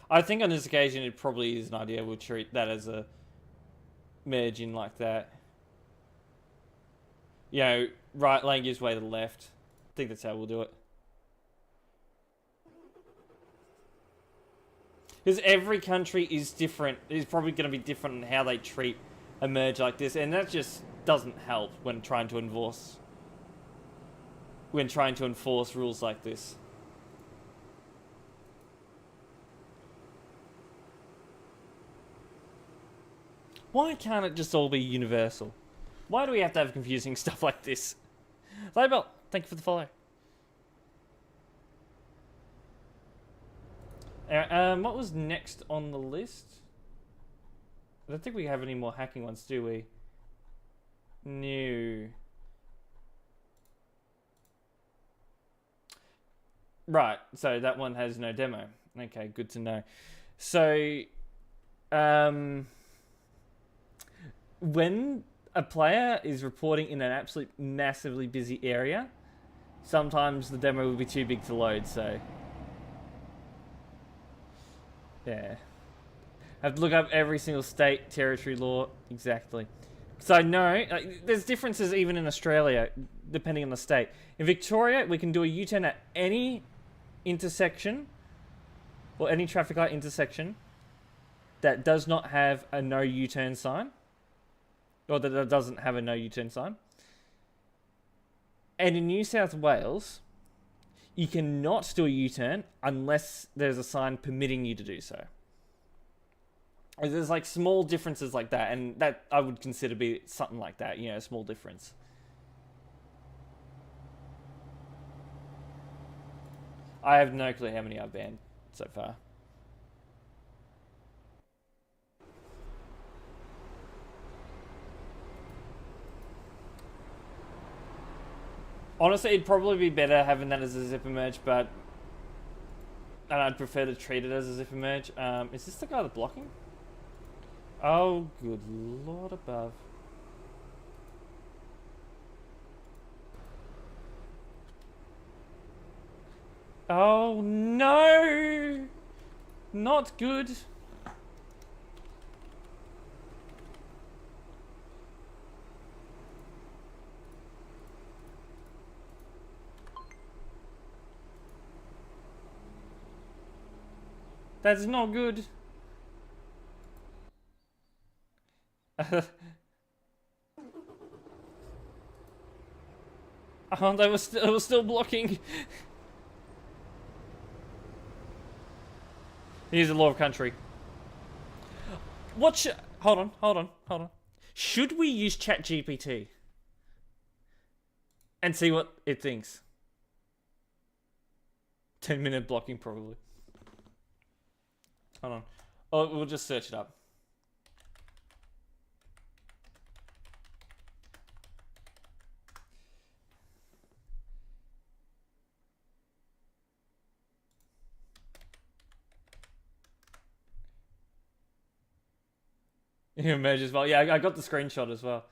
I think on this occasion it probably is an idea we'll treat that as a merge in like that. You know, right lane gives way to the left. I think that's how we'll do it. Because every country is different. Is probably going to be different in how they treat a merge like this, and that just doesn't help when trying to enforce rules like this. Why can't it just all be universal? Why do we have to have confusing stuff like this? Label, thank you for the follow. What was next on the list? I don't think we have any more hacking ones, do we? No. Right, so that one has no demo. Okay, good to know. So, when a player is reporting in an absolute massively busy area, sometimes the demo will be too big to load, so... Yeah. Have to look up every single state, territory law, exactly. So no, there's differences even in Australia, depending on the state. In Victoria, we can do a U-turn at any intersection, or any traffic light intersection, that does not have a no U-turn sign, or that doesn't have a no U-turn sign. And in New South Wales, you cannot do a U-turn unless there's a sign permitting you to do so. There's like small differences like that, and that I would consider be something like that, you know, a small difference. I have no clue how many I've banned so far. Honestly, it'd probably be better having that as a zipper merge, but... And I'd prefer to treat it as a zipper merge. Is this the guy that's blocking? Oh, good lord above. Oh, no! Not good. That's not good. Oh, they were still blocking. Here's the law of country. Hold on. Should we use ChatGPT and see what it thinks? 10-minute blocking, probably. Hold on. Oh, we'll just search it up. You merge as well. Yeah, I got the screenshot as well.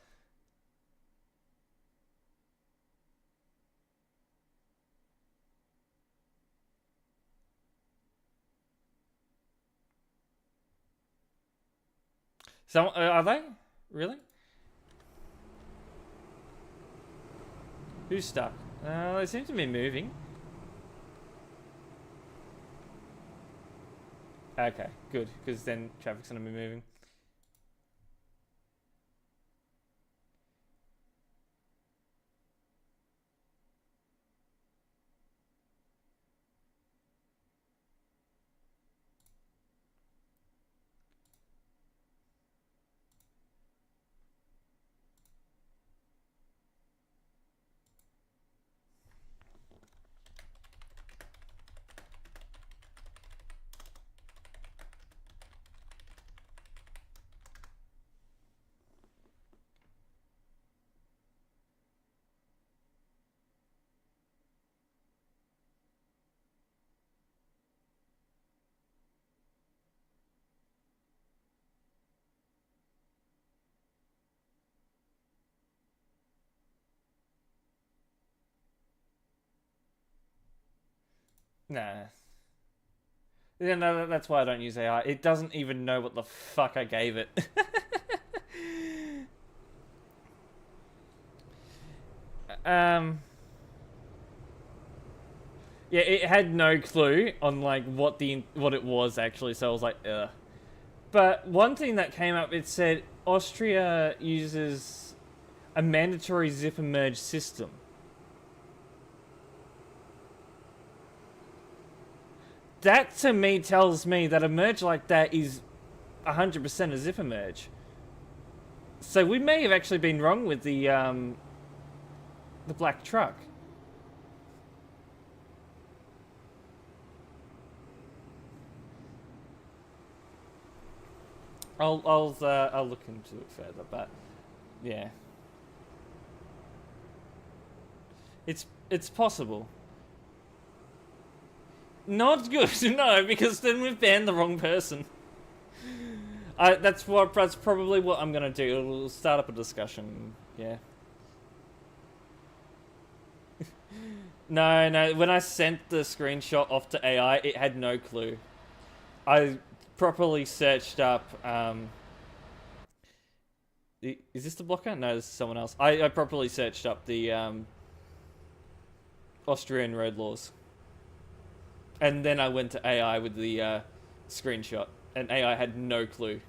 So, are they? Really? Who's stuck? They seem to be moving. Okay, good, because then traffic's gonna be moving. Nah. Yeah, no, that's why I don't use AI. It doesn't even know what the fuck I gave it. um. Yeah, it had no clue on like what it was actually, so I was like, ugh. But one thing that came up, it said Austria uses a mandatory zipper merge system. That to me tells me that a merge like that is 100% a zipper merge. So we may have actually been wrong with the black truck. I'll look into it further, but yeah, it's possible. Not good, no, because then we've banned the wrong person. That's probably what I'm gonna do. We'll start up a discussion. Yeah. No. When I sent the screenshot off to AI, it had no clue. I properly searched up. Is this the blocker? No, this is someone else. I properly searched up the Austrian road laws, and then I went to AI with the screenshot, and AI had no clue.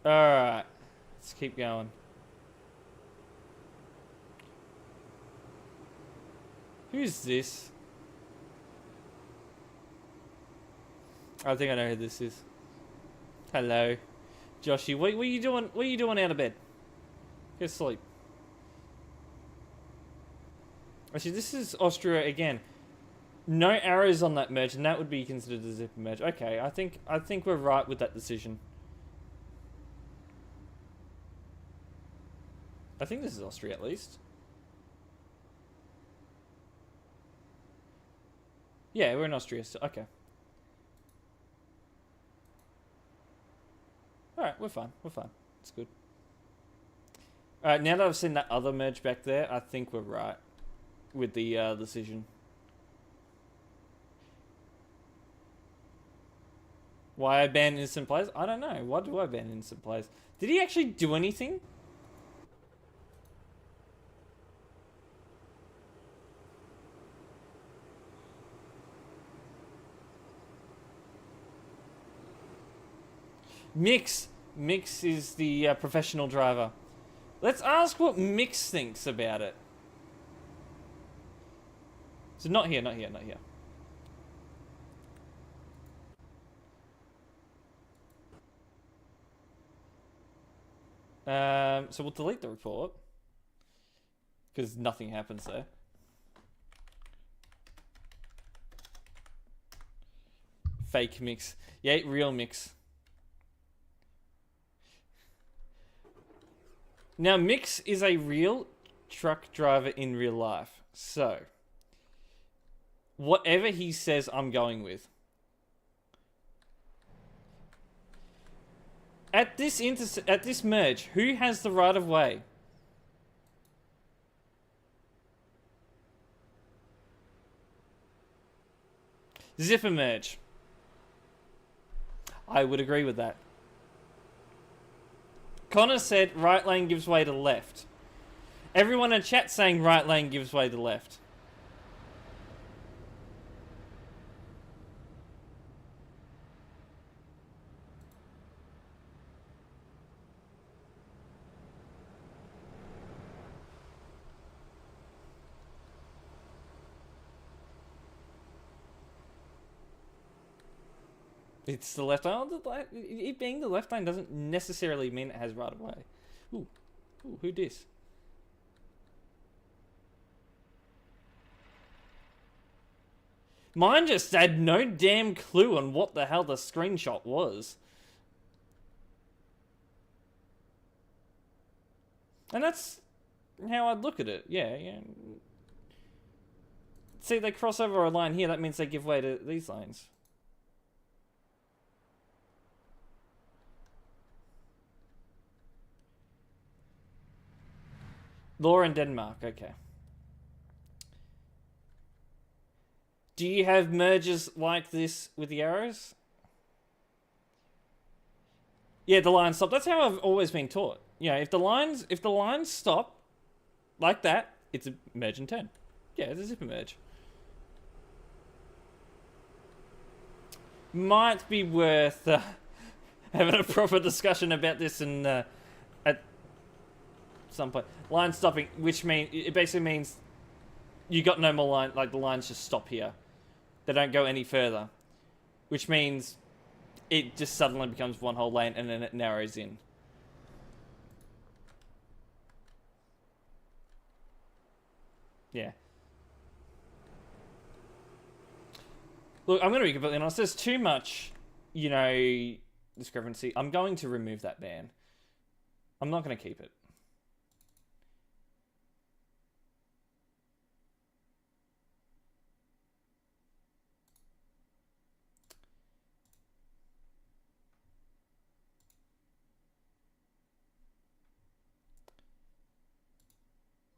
Alright. Let's keep going. Who's this? I think I know who this is. Hello. Joshy, what are you doing? What are you doing out of bed? Go sleep. Actually, this is Austria again. No arrows on that merge, and that would be considered a zipper merge. Okay, I think we're right with that decision. I think this is Austria at least. Yeah, we're in Austria. So, okay. Alright, we're fine. We're fine. It's good. Alright, now that I've seen that other merge back there, I think we're right with the decision. Why I ban instant plays? I don't know. Why do I ban instant plays? Did he actually do anything? Mix is the professional driver. Let's ask what Mix thinks about it. So not here. So we'll delete the report because nothing happens there. Fake Mix. Yeah, real Mix. Now, Mix is a real truck driver in real life. So, whatever he says, I'm going with. At this merge, who has the right of way? Zipper merge. I would agree with that. Connor said right lane gives way to left. Everyone in chat saying right lane gives way to left. It's the left lane. It being the left lane doesn't necessarily mean it has right of way. Ooh, who dis? Mine just had no damn clue on what the hell the screenshot was. And that's how I'd look at it. Yeah. See, they cross over a line here. That means they give way to these lines. Law in Denmark. Okay. Do you have merges like this with the arrows? Yeah, the lines stop. That's how I've always been taught. You know, if the lines stop like that, it's a merge and turn. Yeah, it's a zipper merge. Might be worth having a proper discussion about this in at some point. Line stopping, which it basically means you got no more line. Like the lines just stop here; they don't go any further, which means it just suddenly becomes one whole lane and then it narrows in. Yeah. Look, I'm going to be completely honest. There's too much, you know, discrepancy. I'm going to remove that ban. I'm not going to keep it.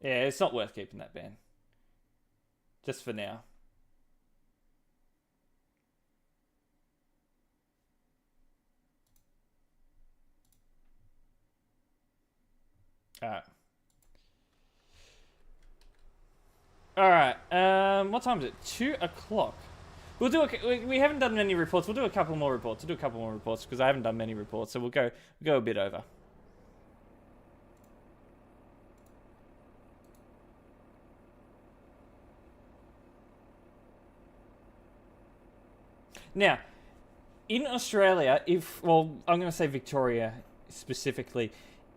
Yeah, it's not worth keeping that ban. Just for now. Alright. Alright, what time is it? 2 o'clock. We'll do we haven't done many reports. We'll do a couple more reports. Because I haven't done many reports, so we'll go a bit over. Now, in Australia, I'm going to say Victoria specifically,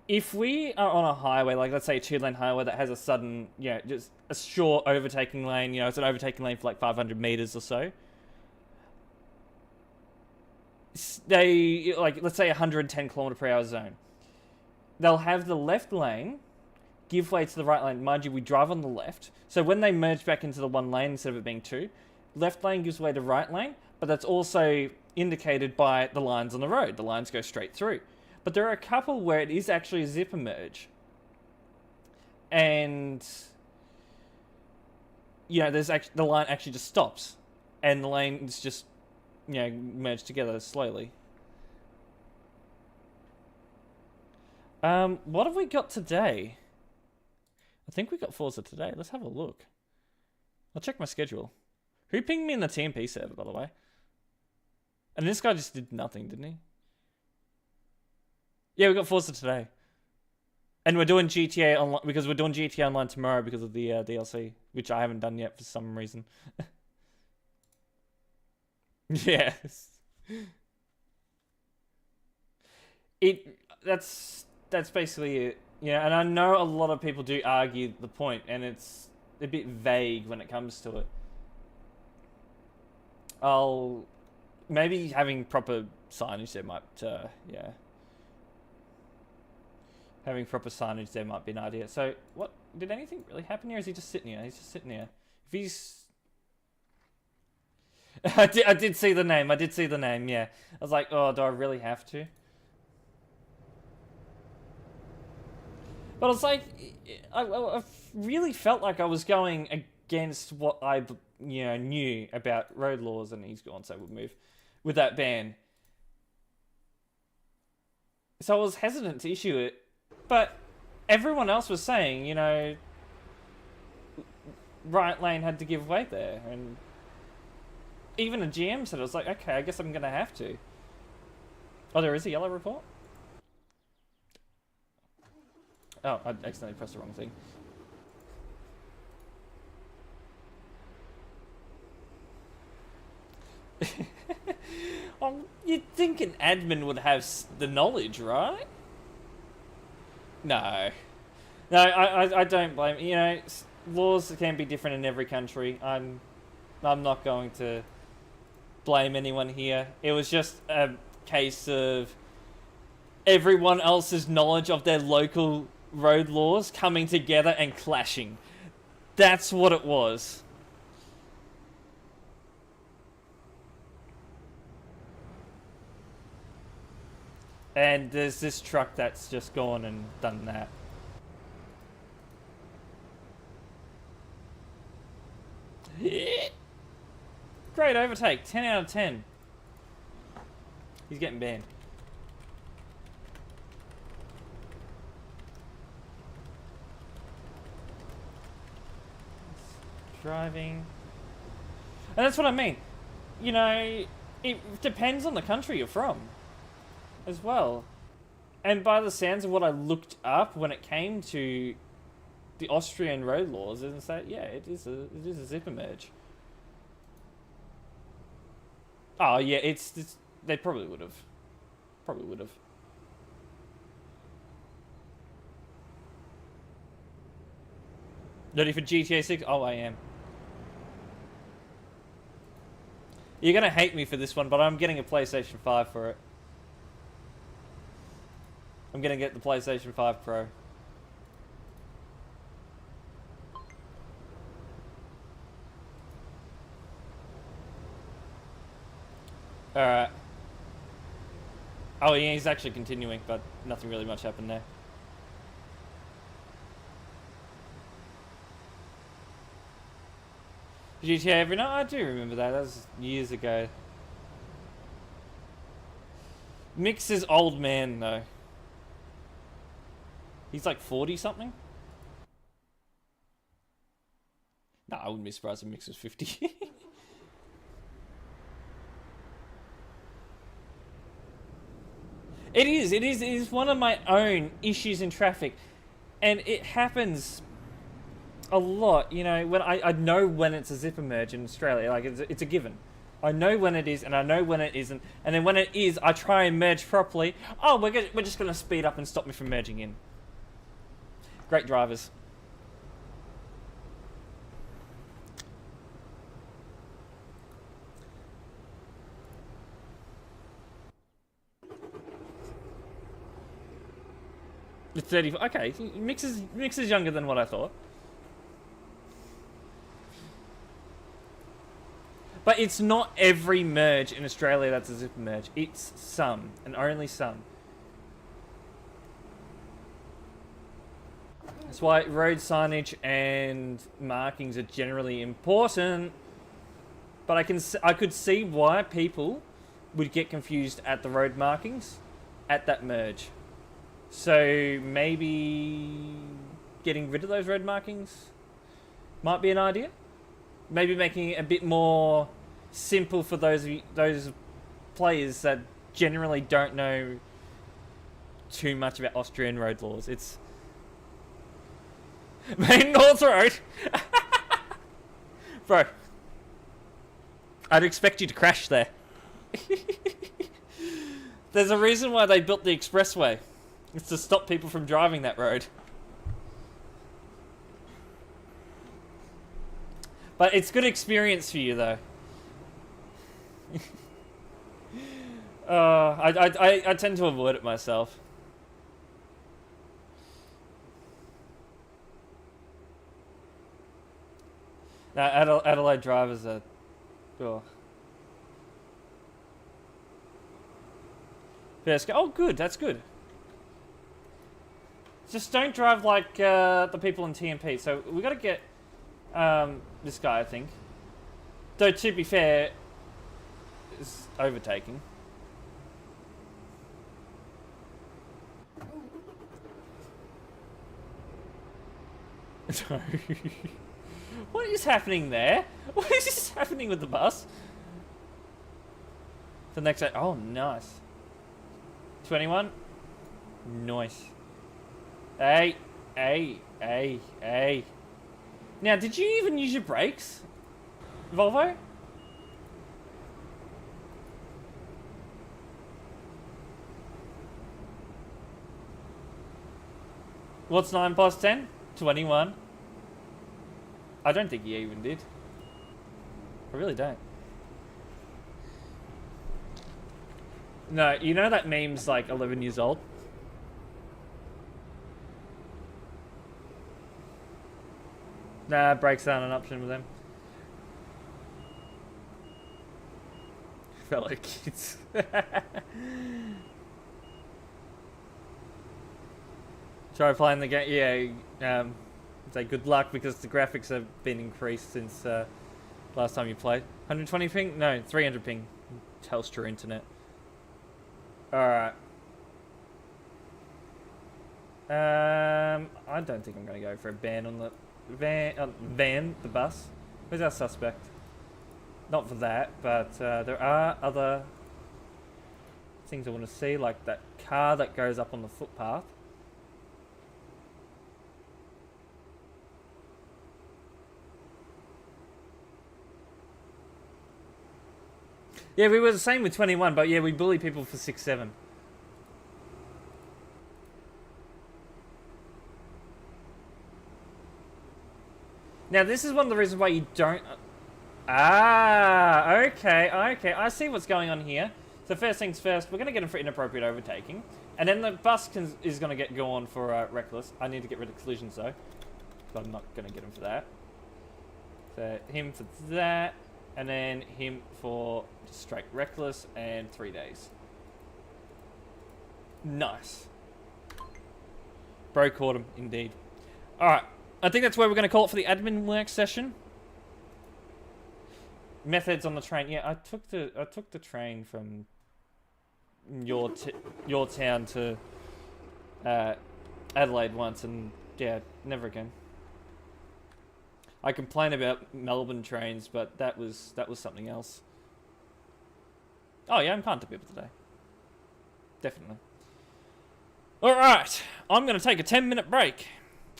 if we are on a highway, like let's say a 2-lane highway that has a sudden, just a short overtaking lane, it's an overtaking lane for like 500 meters or so. They, let's say 110 kilometer per hour zone. They'll have the left lane give way to the right lane. Mind you, we drive on the left. So when they merge back into the one lane instead of it being two, left lane gives way to right lane, but that's also indicated by the lines on the road. The lines go straight through. But there are a couple where it is actually a zipper merge. And, the line actually just stops. And the lanes just, merge together slowly. What have we got today? I think we got Forza today. Let's have a look. I'll check my schedule. Who pinged me in the TMP server, by the way? And this guy just did nothing, didn't he? Yeah, we got Forza today. And we're doing GTA Online, because we're doing GTA Online tomorrow because of the DLC, which I haven't done yet for some reason. Yes. That's basically it. Yeah, and I know a lot of people do argue the point, and it's a bit vague when it comes to it. Maybe having proper signage there might, having proper signage there might be an idea. So, what, did anything really happen here? Or is he just sitting here? He's just sitting here. If he's... I did see the name, yeah. I was like, oh, do I really have to? But it's like, I really felt like I was going against what I, knew about road laws, and he's gone, so we'll move with that ban. So I was hesitant to issue it, but everyone else was saying, right lane had to give way there, and even a GM said, I was like, okay, I guess I'm going to have to. Oh, there is a yellow report? Oh, I accidentally pressed the wrong thing. You'd think an admin would have the knowledge, right? No. No, I don't blame... laws can be different in every country. I'm not going to blame anyone here. It was just a case of everyone else's knowledge of their local road laws coming together and clashing. That's what it was. And there's this truck that's just gone and done that. Great overtake, 10 out of 10. He's getting banned. Driving. And that's what I mean. You know, it depends on the country you're from as well. And by the sounds of what I looked up when it came to the Austrian road laws, is that yeah, it is a zipper merge. Oh yeah, it's they probably would have. Probably would have. Ready for GTA 6? Oh, I am. You're gonna hate me for this one, but I'm getting a PlayStation 5 for it. I'm gonna get the PlayStation 5 Pro. Alright. Oh yeah, he's actually continuing, but nothing really much happened there. GTA every night? I do remember that. That was years ago. Mix is old man, though. He's like 40 something? Nah, I wouldn't be surprised if Mix was 50. It is one of my own issues in traffic. And it happens a lot, you know, when I know when it's a zipper merge in Australia, like it's a given. I know when it is and I know when it isn't. And then when it is, I try and merge properly. Oh, we're just going to speed up and stop me from merging in. Great drivers. It's 30. Okay, Mix is younger than what I thought. But it's not every merge in Australia that's a zipper merge. It's some, and only some. That's why road signage and markings are generally important. But I could see why people would get confused at the road markings at that merge. So maybe getting rid of those road markings might be an idea. Maybe making it a bit more simple for those players that generally don't know too much about Austrian road laws. It's Main North Road. Bro, I'd expect you to crash there. There's a reason why they built the expressway. It's to stop people from driving that road. But it's good experience for you, though. I tend to avoid it myself. Now, Adelaide drivers are... Oh. Oh, good. That's good. Just don't drive like the people in TMP. So we got to get this guy, I think. Though, to be fair, is overtaking. What is happening there? What is happening with the bus? The next... Oh, nice. 21. Nice. Hey. Now, did you even use your brakes, Volvo? What's 9 plus 10? 21. I don't think he even did. I really don't. No, you know that meme's like 11 years old? Nah, brakes aren't an option with them. Fellow kids. Try playing the game. Yeah, say good luck because the graphics have been increased since last time you played. 120 ping? No, 300 ping. Telstra internet. Alright. I don't think I'm going to go for a ban on the the bus. Where's our suspect? Not for that, but there are other things I want to see, like that car that goes up on the footpath. Yeah, we were the same with 21, but yeah, we bully people for 6, 7. Now, this is one of the reasons why you don't... Ah, okay. I see what's going on here. So first things first, we're going to get him for inappropriate overtaking. And then the bus is going to go on for reckless. I need to get rid of collisions, though. But I'm not going to get him for that. So him for that. And then him for straight reckless and 3 days. Nice. Bro caught him, indeed. Alright. I think that's where we're going to call it for the admin work session. Methods on the train. Yeah, I took the train from your town to Adelaide once, and yeah, never again. I complain about Melbourne trains, but that was something else. Oh yeah, I'm kind to people today. Definitely. All right, I'm going to take a 10-minute break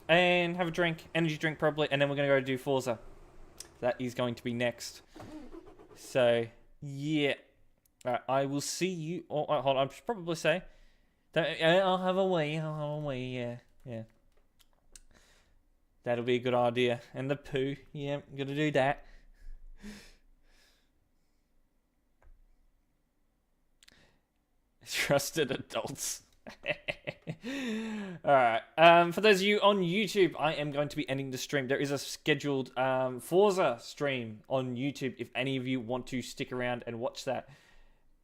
and have a drink, energy drink probably, and then we're going to go do Forza. That is going to be next. So, yeah. Alright, I will see you... Oh, hold on, I should probably say... I'll have a wee, yeah. That'll be a good idea. And the poo, yeah, gotta do that. Trusted adults. Alright, for those of you on YouTube, I am going to be ending the stream. There is a scheduled Forza stream on YouTube. If any of you want to stick around and watch that,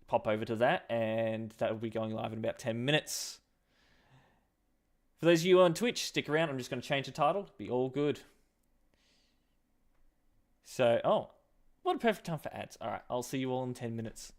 pop over to that, and that will be going live in about 10 minutes. For those of you on Twitch, stick around. I'm just going to change the title. Be all good. So, oh, what a perfect time for ads. Alright, I'll see you all in 10 minutes.